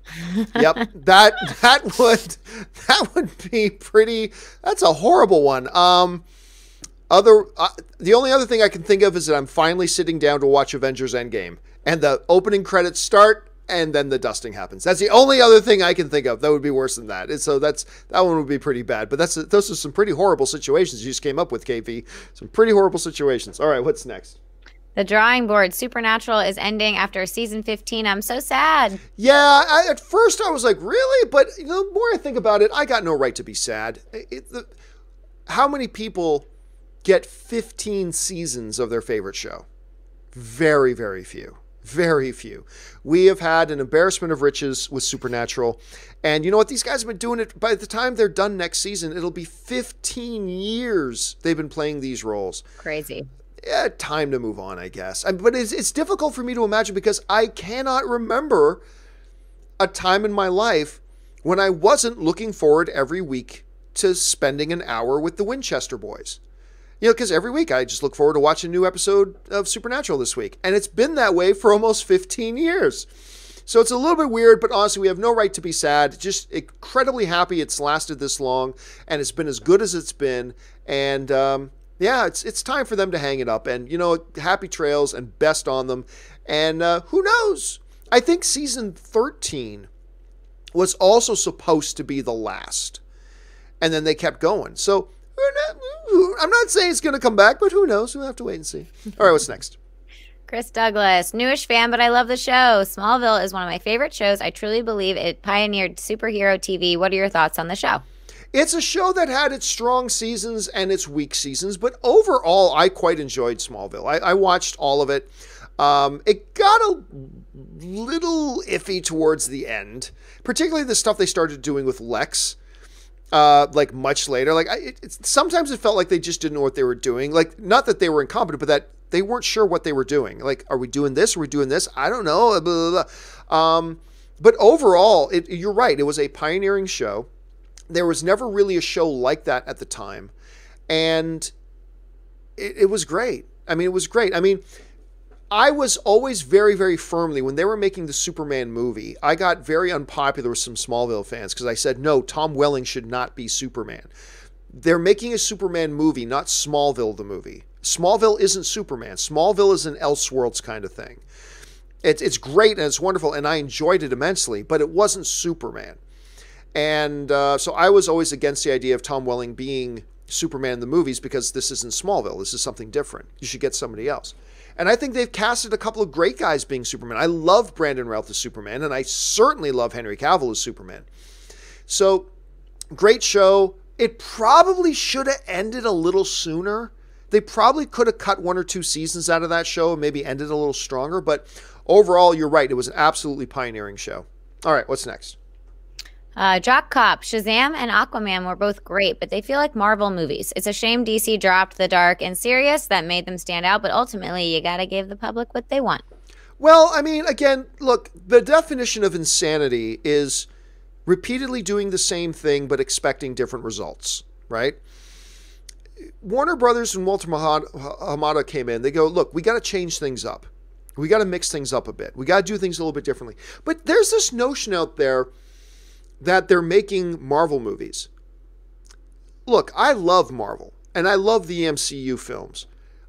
Yep, that would be pretty. That's a horrible one. The only other thing I can think of is that I'm finally sitting down to watch Avengers Endgame and the opening credits start. And then the dusting happens. That's the only other thing I can think of that would be worse than that. And so that one would be pretty bad. But those are some pretty horrible situations you just came up with, KV. Some pretty horrible situations. All right, what's next? The Drawing Board, Supernatural is ending after season 15. I'm so sad. Yeah, at first I was like, really? But the more I think about it, I got no right to be sad. How many people get 15 seasons of their favorite show? Very, very few. Very few. We have had an embarrassment of riches with Supernatural. And you know what? These guys have been doing it. By the time they're done next season, it'll be 15 years they've been playing these roles. Crazy. Yeah, time to move on, I guess. But it's difficult for me to imagine because I cannot remember a time in my life when I wasn't looking forward every week to spending an hour with the Winchester boys. Because every week I just look forward to watching a new episode of Supernatural this week. And it's been that way for almost 15 years. So it's a little bit weird, but honestly, we have no right to be sad. Just incredibly happy it's lasted this long, and it's been as good as it's been. And yeah, it's time for them to hang it up. And, happy trails and best on them. And who knows? I think season 13 was also supposed to be the last. And then they kept going. So I'm not saying it's going to come back, but who knows? We'll have to wait and see. All right, what's next? Chris Douglas, newish fan, but I love the show. Smallville is one of my favorite shows. I truly believe it pioneered superhero TV. What are your thoughts on the show? It's a show that had its strong seasons and its weak seasons, but overall, I quite enjoyed Smallville. I watched all of it. It got a little iffy towards the end, particularly the stuff they started doing with Lex. Much later, sometimes it felt like they just didn't know what they were doing. Not that they were incompetent, but that they weren't sure what they were doing. Are we doing this? Are we doing this? I don't know. Blah, blah, blah. But overall, you're right. It was a pioneering show. There was never really a show like that at the time. And it was great. I mean, it was great. I mean, I was always very, very firmly, when they were making the Superman movie, I got very unpopular with some Smallville fans because I said, no, Tom Welling should not be Superman. They're making a Superman movie, not Smallville the movie. Smallville isn't Superman. Smallville is an Elseworlds kind of thing. It's great and it's wonderful, and I enjoyed it immensely, but it wasn't Superman. And so I was always against the idea of Tom Welling being Superman in the movies because this isn't Smallville. This is something different. You should get somebody else. And I think they've casted a couple of great guys being Superman. I love Brandon Routh as Superman, and I certainly love Henry Cavill as Superman. So, great show. It probably should have ended a little sooner. They probably could have cut 1 or 2 seasons out of that show and maybe ended a little stronger. But overall, you're right. It was an absolutely pioneering show. All right, what's next? Jock Cop, Shazam, and Aquaman were both great, but they feel like Marvel movies. It's a shame DC dropped the dark and serious that made them stand out, but ultimately you gotta give the public what they want. Well, I mean, again, look, the definition of insanity is repeatedly doing the same thing but expecting different results, right? Warner Brothers and Walter Hamada came in. They go, look, we got to change things up. We got to mix things up a bit. We got to do things a little bit differently. But there's this notion out there that they're making Marvel movies. Look, I love Marvel, and I love the MCU films.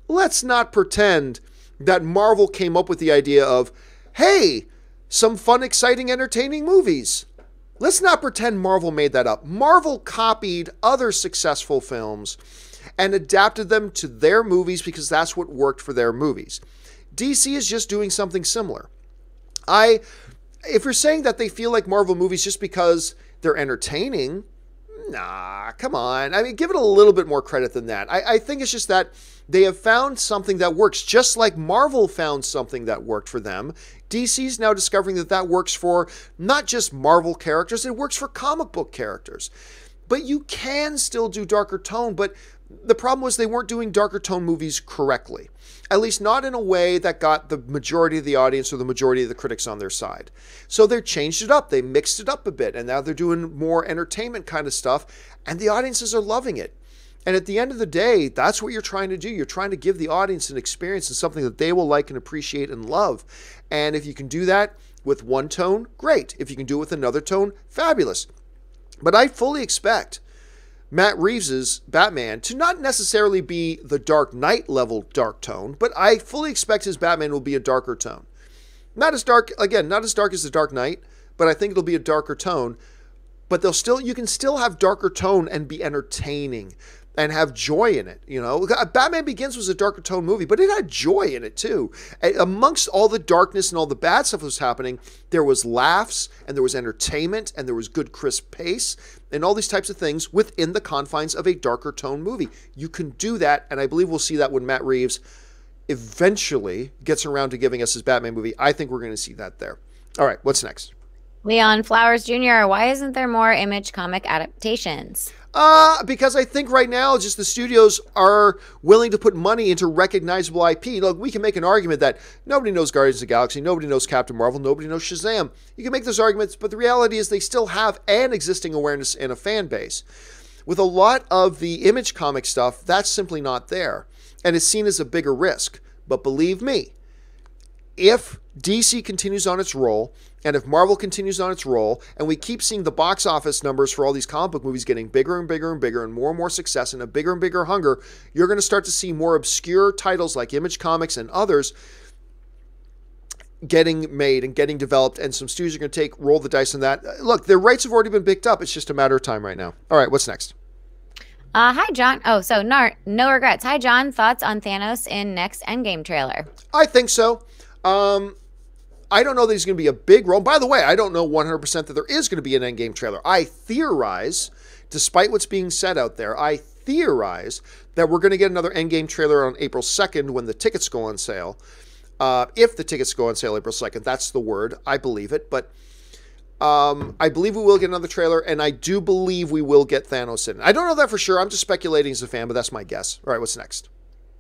Let's not pretend that Marvel came up with the idea of, hey, some fun, exciting, entertaining movies. Let's not pretend Marvel made that up. Marvel copied other successful films and adapted them to their movies because that's what worked for their movies. DC is just doing something similar. If you're saying that they feel like Marvel movies just because they're entertaining, nah, come on. I mean, give it a little bit more credit than that. I think it's just that they have found something that works, just like Marvel found something that worked for them. DC's now discovering that that works for not just Marvel characters, it works for comic book characters. But you can still do darker tone, but the problem was they weren't doing darker tone movies correctly. At least not in a way that got the majority of the audience or the majority of the critics on their side. So they changed it up. They mixed it up a bit. And now they're doing more entertainment kind of stuff. And the audiences are loving it. And at the end of the day, that's what you're trying to do. You're trying to give the audience an experience and something that they will like and appreciate and love. And if you can do that with one tone, great. If you can do it with another tone, fabulous. But I fully expect Matt Reeves's Batman to not necessarily be the Dark Knight level dark tone, but I fully expect his Batman will be a darker tone. Not as dark, again, not as dark as the Dark Knight, but I think it'll be a darker tone. But you can still have darker tone and be entertaining and have joy in it. You know, Batman Begins was a darker tone movie, but it had joy in it too. And amongst all the darkness and all the bad stuff that was happening, there was laughs and there was entertainment and there was good crisp pace and all these types of things within the confines of a darker tone movie. You can do that, and I believe we'll see that when Matt Reeves eventually gets around to giving us his Batman movie. I think we're going to see that there. All right, what's next? Leon Flowers Jr., why isn't there more Image comic adaptations? Because I think right now just the studios are willing to put money into recognizable IP. Look, we can make an argument that nobody knows Guardians of the Galaxy, nobody knows Captain Marvel, nobody knows Shazam. You can make those arguments, but the reality is they still have an existing awareness and a fan base. With a lot of the Image comic stuff, that's simply not there, and it's seen as a bigger risk. But believe me, if DC continues on its roll, and if Marvel continues on its roll, and we keep seeing the box office numbers for all these comic book movies getting bigger and bigger and bigger and more success and a bigger and bigger hunger, you're going to start to see more obscure titles like Image Comics and others getting made and getting developed, and some studios are going to roll the dice on that. Look, their rights have already been picked up. It's just a matter of time right now. All right, what's next? Hi, John. Oh, so no regrets. Hi, John. Thoughts on Thanos in next Endgame trailer? I think so. I don't know that he's going to be a big role. By the way, I don't know 100% that there is going to be an Endgame trailer. I theorize, despite what's being said out there, I theorize that we're going to get another Endgame trailer on April 2nd when the tickets go on sale. If the tickets go on sale April 2nd, that's the word. I believe it. But I believe we will get another trailer, and I do believe we will get Thanos in. I don't know that for sure. I'm just speculating as a fan, but that's my guess. All right, what's next?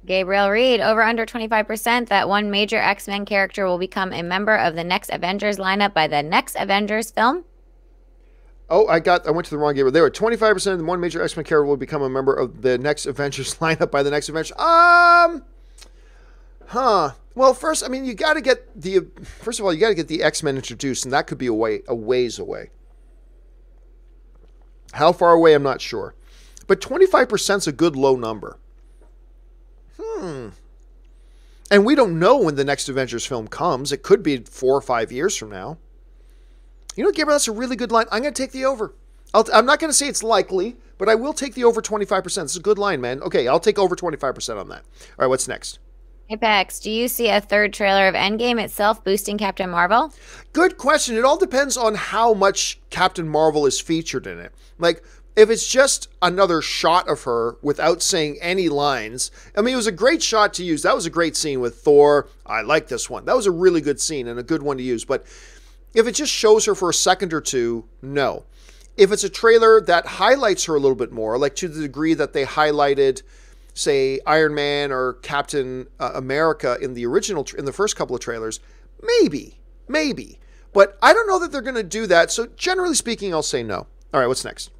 Gabriel Reed, over under 25% that one major X-Men character will become a member of the next Avengers lineup by the next Avengers film? Oh, I went to the wrong game. They were 25% of the one major X-Men character will become a member of the next Avengers lineup by the next Avengers. Well, first, I mean, you got to get the X-Men introduced, and that could be a ways away. How far away, I'm not sure. But 25% is a good low number. And we don't know when the next Avengers film comes. It could be 4 or 5 years from now. You know, Gabriel, that's a really good line. I'm going to take the over. I'm not going to say it's likely, but I will take the over 25%. It's a good line, man. Okay, I'll take over 25% on that. All right, what's next? Apex, do you see a third trailer of Endgame itself boosting Captain Marvel? Good question. It all depends on how much Captain Marvel is featured in it. Like, if it's just another shot of her without saying any lines, I mean, it was a great shot to use. That was a great scene with Thor. I like this one. That was a really good scene and a good one to use. But if it just shows her for a second or two, no. If it's a trailer that highlights her a little bit more, like to the degree that they highlighted, say, Iron Man or Captain America in the first couple of trailers, maybe. But I don't know that they're going to do that. So generally speaking, I'll say no. All right, what's next?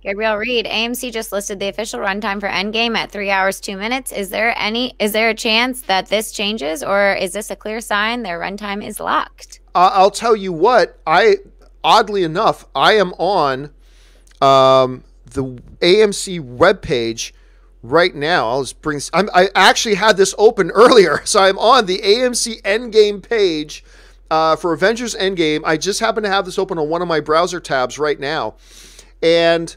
Gabriel Reed, AMC just listed the official runtime for Endgame at 3 hours, 2 minutes. Is there a chance that this changes, or is this a clear sign their runtime is locked? I'll tell you what, oddly enough, I am on the AMC webpage right now. I actually had this open earlier, so I'm on the AMC Endgame page for Avengers Endgame. I just happen to have this open on one of my browser tabs right now, and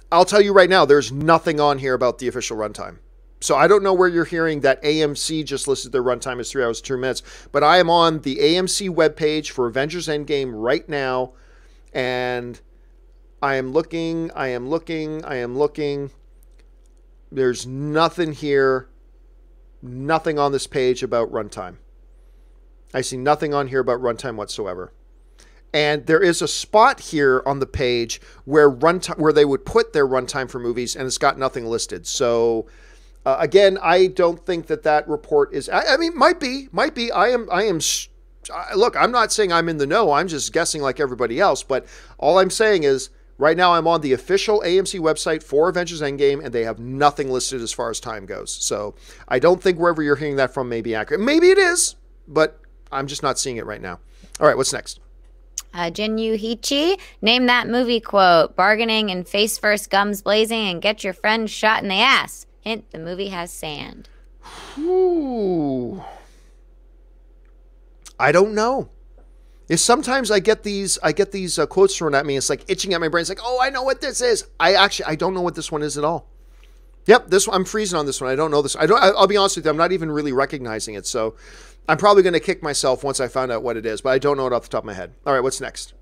I'll tell you right now, there's nothing on here about the official runtime. So I don't know where you're hearing that AMC just listed their runtime as 3 hours, 2 minutes, but I am on the AMC webpage for Avengers Endgame right now, and I am looking. There's nothing here, nothing on this page about runtime. I see nothing on here about runtime whatsoever. And there is a spot here on the page where they would put their runtime for movies, and it's got nothing listed. So again, I don't think that report is. I mean, might be. Look, I'm not saying I'm in the know. I'm just guessing like everybody else. But all I'm saying is, right now I'm on the official AMC website for Avengers Endgame, and they have nothing listed as far as time goes. So I don't think wherever you're hearing that from may be accurate. Maybe it is, but I'm just not seeing it right now. All right, what's next? Jinyu Hichi, name that movie quote. Bargaining and face first, gums blazing, and get your friend shot in the ass. Hint, the movie has sand. Ooh. I don't know. Sometimes I get these quotes thrown at me. It's like itching at my brain. It's like, oh, I know what this is. I don't know what this one is at all. Yep, this one, I'm freezing on this one. I don't know this. I'll be honest with you. I'm not even really recognizing it. So I'm probably going to kick myself once I find out what it is, but I don't know it off the top of my head. All right, what's next?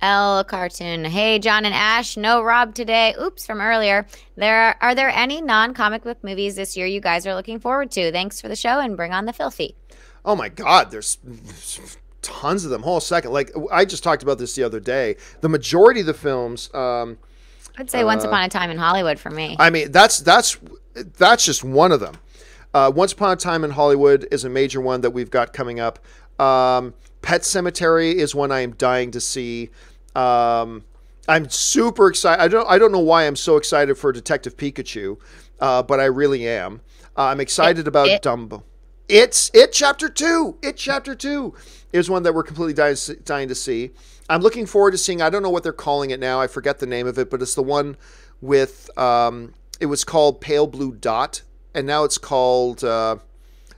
L Cartoon. Hey, John and Ash. No Rob today. Oops, from earlier. Are there any non-comic book movies this year you guys are looking forward to? Thanks for the show and bring on the filthy. Oh my God, there's tons of them. Hold on a second. Like, I just talked about this the other day. The majority of the films. I'd say Once Upon a Time in Hollywood for me. I mean, that's just one of them. Once Upon a Time in Hollywood is a major one that we've got coming up. Pet Sematary is one I am dying to see. I'm super excited. I don't know why I'm so excited for Detective Pikachu, but I really am. I'm excited about Dumbo. It Chapter 2. It Chapter 2 is one that we're completely dying to see. I'm looking forward to seeing, I don't know what they're calling it now. I forget the name of it, but it's the one with, it was called Pale Blue Dot, and now it's called, the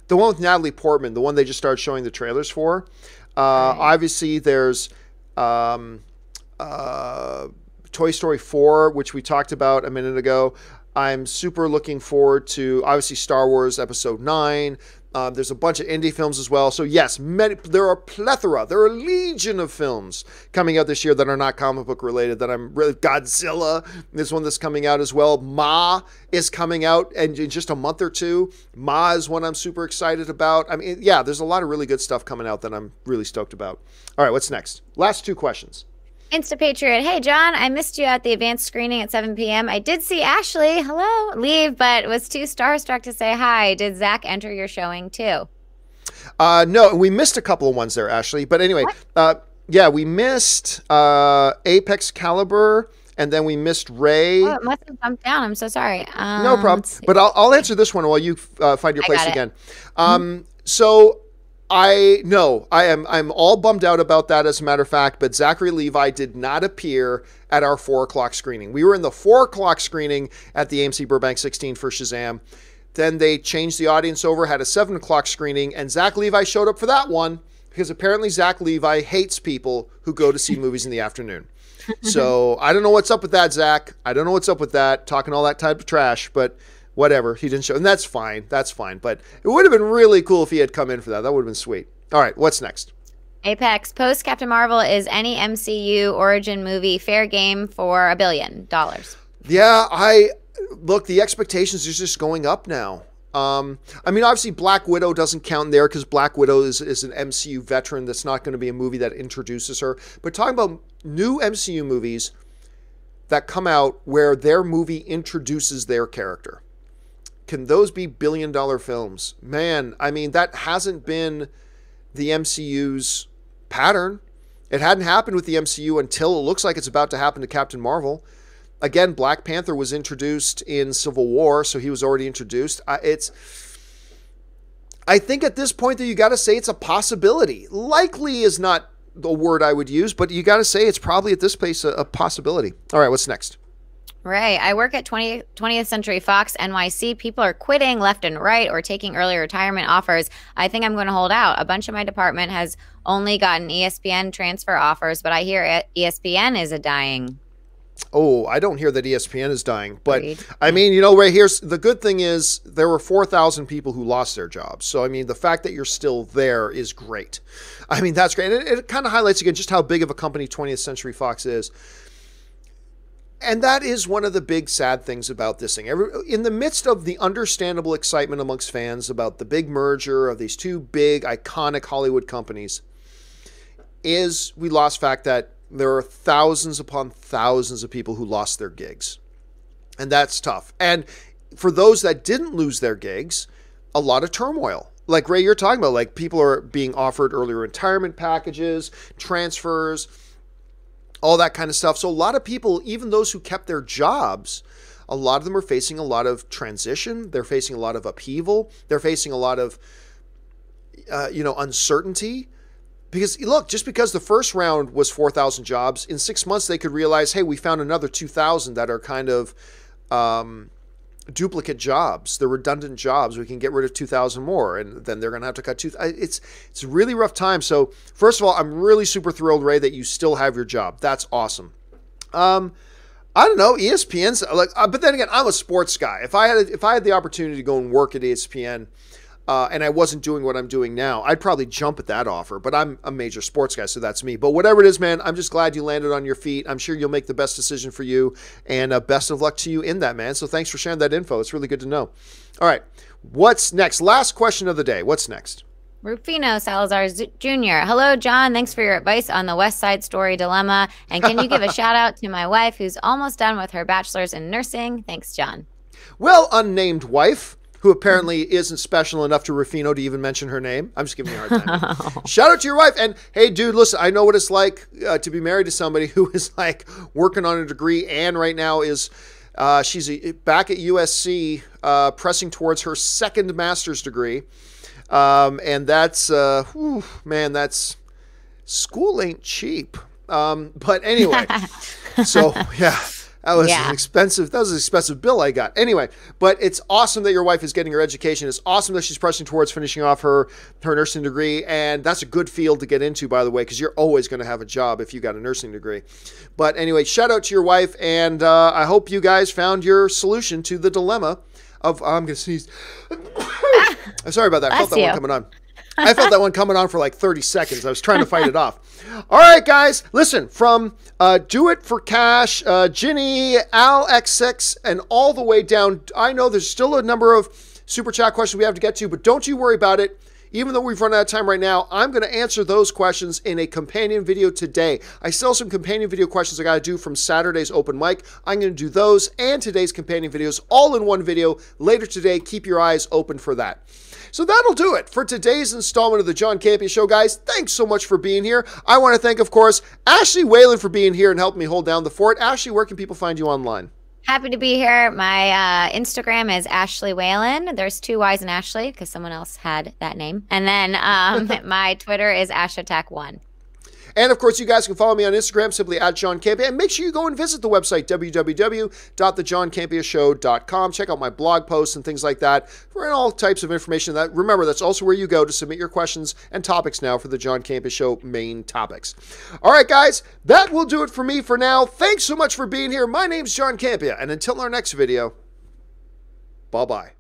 one with Natalie Portman, the one they just started showing the trailers for. Right. Obviously, there's Toy Story 4, which we talked about a minute ago. I'm super looking forward to, obviously, Star Wars Episode 9. There's a bunch of indie films as well. So yes, there are a legion of films coming out this year that are not comic book related that I'm really, Godzilla is one that's coming out as well. Ma is coming out in just a month or two. Ma is one I'm super excited about. I mean, yeah, there's a lot of really good stuff coming out that I'm really stoked about. All right, what's next? Last two questions. Insta Patriot. Hey, John, I missed you at the advanced screening at 7 p.m. I did see Ashley, leave, but was too starstruck to say hi. Did Zach enter your showing too? No, we missed a couple of ones there, Ashley. But anyway, Yeah, we missed Apex Caliber, and then we missed Ray. Oh, it must have jumped down. I'm so sorry. No problem. Let's see. But I'll answer this one while you find your I place got it. again. So I'm all bummed out about that, as a matter of fact, but Zachary Levi did not appear at our 4:00 screening. We were in the 4:00 screening at the AMC Burbank 16 for Shazam. Then they changed the audience over, had a 7:00 screening, and Zach Levi showed up for that one because apparently Zach Levi hates people who go to see movies in the afternoon. So I don't know what's up with that, Zach. I don't know what's up with that, talking all that type of trash, but whatever. He didn't show, and that's fine. That's fine. But it would have been really cool if he had come in for that. That would have been sweet. All right, what's next? Apex post Captain Marvel, is any MCU origin movie fair game for $1 billion? Yeah, look, the expectations are just going up now. I mean, obviously, Black Widow doesn't count there because Black Widow is an MCU veteran. That's not going to be a movie that introduces her. But talking about new MCU movies that come out where their movie introduces their character, can those be billion-dollar films? Man, I mean, that hasn't been the MCU's pattern. It hadn't happened with the MCU until it looks like it's about to happen to Captain Marvel. Again, Black Panther was introduced in Civil War, so he was already introduced. I think at this point that you got to say it's a possibility. Likely is not the word I would use, but you got to say it's probably at this place a possibility. All right, what's next? Right. I work at 20th Century Fox NYC. People are quitting left and right or taking early retirement offers. I think I'm going to hold out. A bunch of my department has only gotten ESPN transfer offers, but I hear ESPN is a dying. Oh, I don't hear that ESPN is dying, but Agreed. I mean, you know, right here's the good thing is there were 4,000 people who lost their jobs. So, I mean, the fact that you're still there is great. I mean, that's great. And it kind of highlights again just how big of a company 20th Century Fox is. And that is one of the big sad things about this thing. In the midst of the understandable excitement amongst fans about the big merger of these two big, iconic Hollywood companies, is we lost fact that there are thousands upon thousands of people who lost their gigs. And that's tough. And for those that didn't lose their gigs, a lot of turmoil. Like Ray, you're talking about, like people are being offered early retirement packages, transfers, all that kind of stuff. So a lot of people, even those who kept their jobs, a lot of them are facing a lot of transition. They're facing a lot of upheaval. They're facing a lot of, uncertainty. Because look, just because the first round was 4,000 jobs, in 6 months they could realize, hey, we found another 2,000 that are kind of duplicate jobs. They're redundant jobs. We can get rid of 2,000 more, and then they're going to have to cut It's a really rough time. So first of all, I'm really super thrilled, Ray, that you still have your job. That's awesome. I don't know, ESPN's like, but then again, I'm a sports guy. If I had the opportunity to go and work at ESPN. And I wasn't doing what I'm doing now, I'd probably jump at that offer, but I'm a major sports guy, so that's me. But whatever it is, man, I'm just glad you landed on your feet. I'm sure you'll make the best decision for you, and best of luck to you in that, man. So thanks for sharing that info. It's really good to know. All right, what's next? Last question of the day. What's next? Rufino Salazar Jr. Hello, John. Thanks for your advice on the West Side Story dilemma. And can you give a shout out to my wife who's almost done with her bachelor's in nursing? Thanks, John. Well, unnamed wife, who apparently isn't special enough to Rufino to even mention her name. I'm just giving you a hard time. Shout out to your wife. And hey, dude, listen, I know what it's like to be married to somebody who is like working on a degree and right now is she's back at USC pressing towards her second master's degree. And that's, that's school ain't cheap. But anyway, so yeah. That was an expensive bill I got. Anyway, but it's awesome that your wife is getting her education. It's awesome that she's pressing towards finishing off her nursing degree. And that's a good field to get into, by the way, because you're always going to have a job if you got a nursing degree. But anyway, shout out to your wife. And I hope you guys found your solution to the dilemma of, I'm going to sneeze. I'm sorry about that. I felt that one coming on. I felt that one coming on for like 30 seconds. I was trying to fight it off. All right, guys. Listen, from Do It for Cash, Ginny, Al X6, and all the way down. I know there's still a number of super chat questions we have to get to, but don't you worry about it. Even though we've run out of time right now, I'm going to answer those questions in a companion video today. I still have some companion video questions I got to do from Saturday's open mic. I'm going to do those and today's companion videos all in one video later today. Keep your eyes open for that. So that'll do it for today's installment of the John Campea Show, guys. Thanks so much for being here. I want to thank, of course, Ashley Whalen for being here and helping me hold down the fort. Ashley, where can people find you online? Happy to be here. My Instagram is Ashley Whalen. There's 2 Y's in Ashley because someone else had that name. And then my Twitter is AshAttack1. And, of course, you guys can follow me on Instagram, simply at John Campea. And make sure you go and visit the website, www.thejohncampeashow.com. Check out my blog posts and things like that for all types of information. Remember, that's also where you go to submit your questions and topics now for the John Campea Show main topics. All right, guys, that will do it for me for now. Thanks so much for being here. My name's John Campea, and until our next video, bye-bye.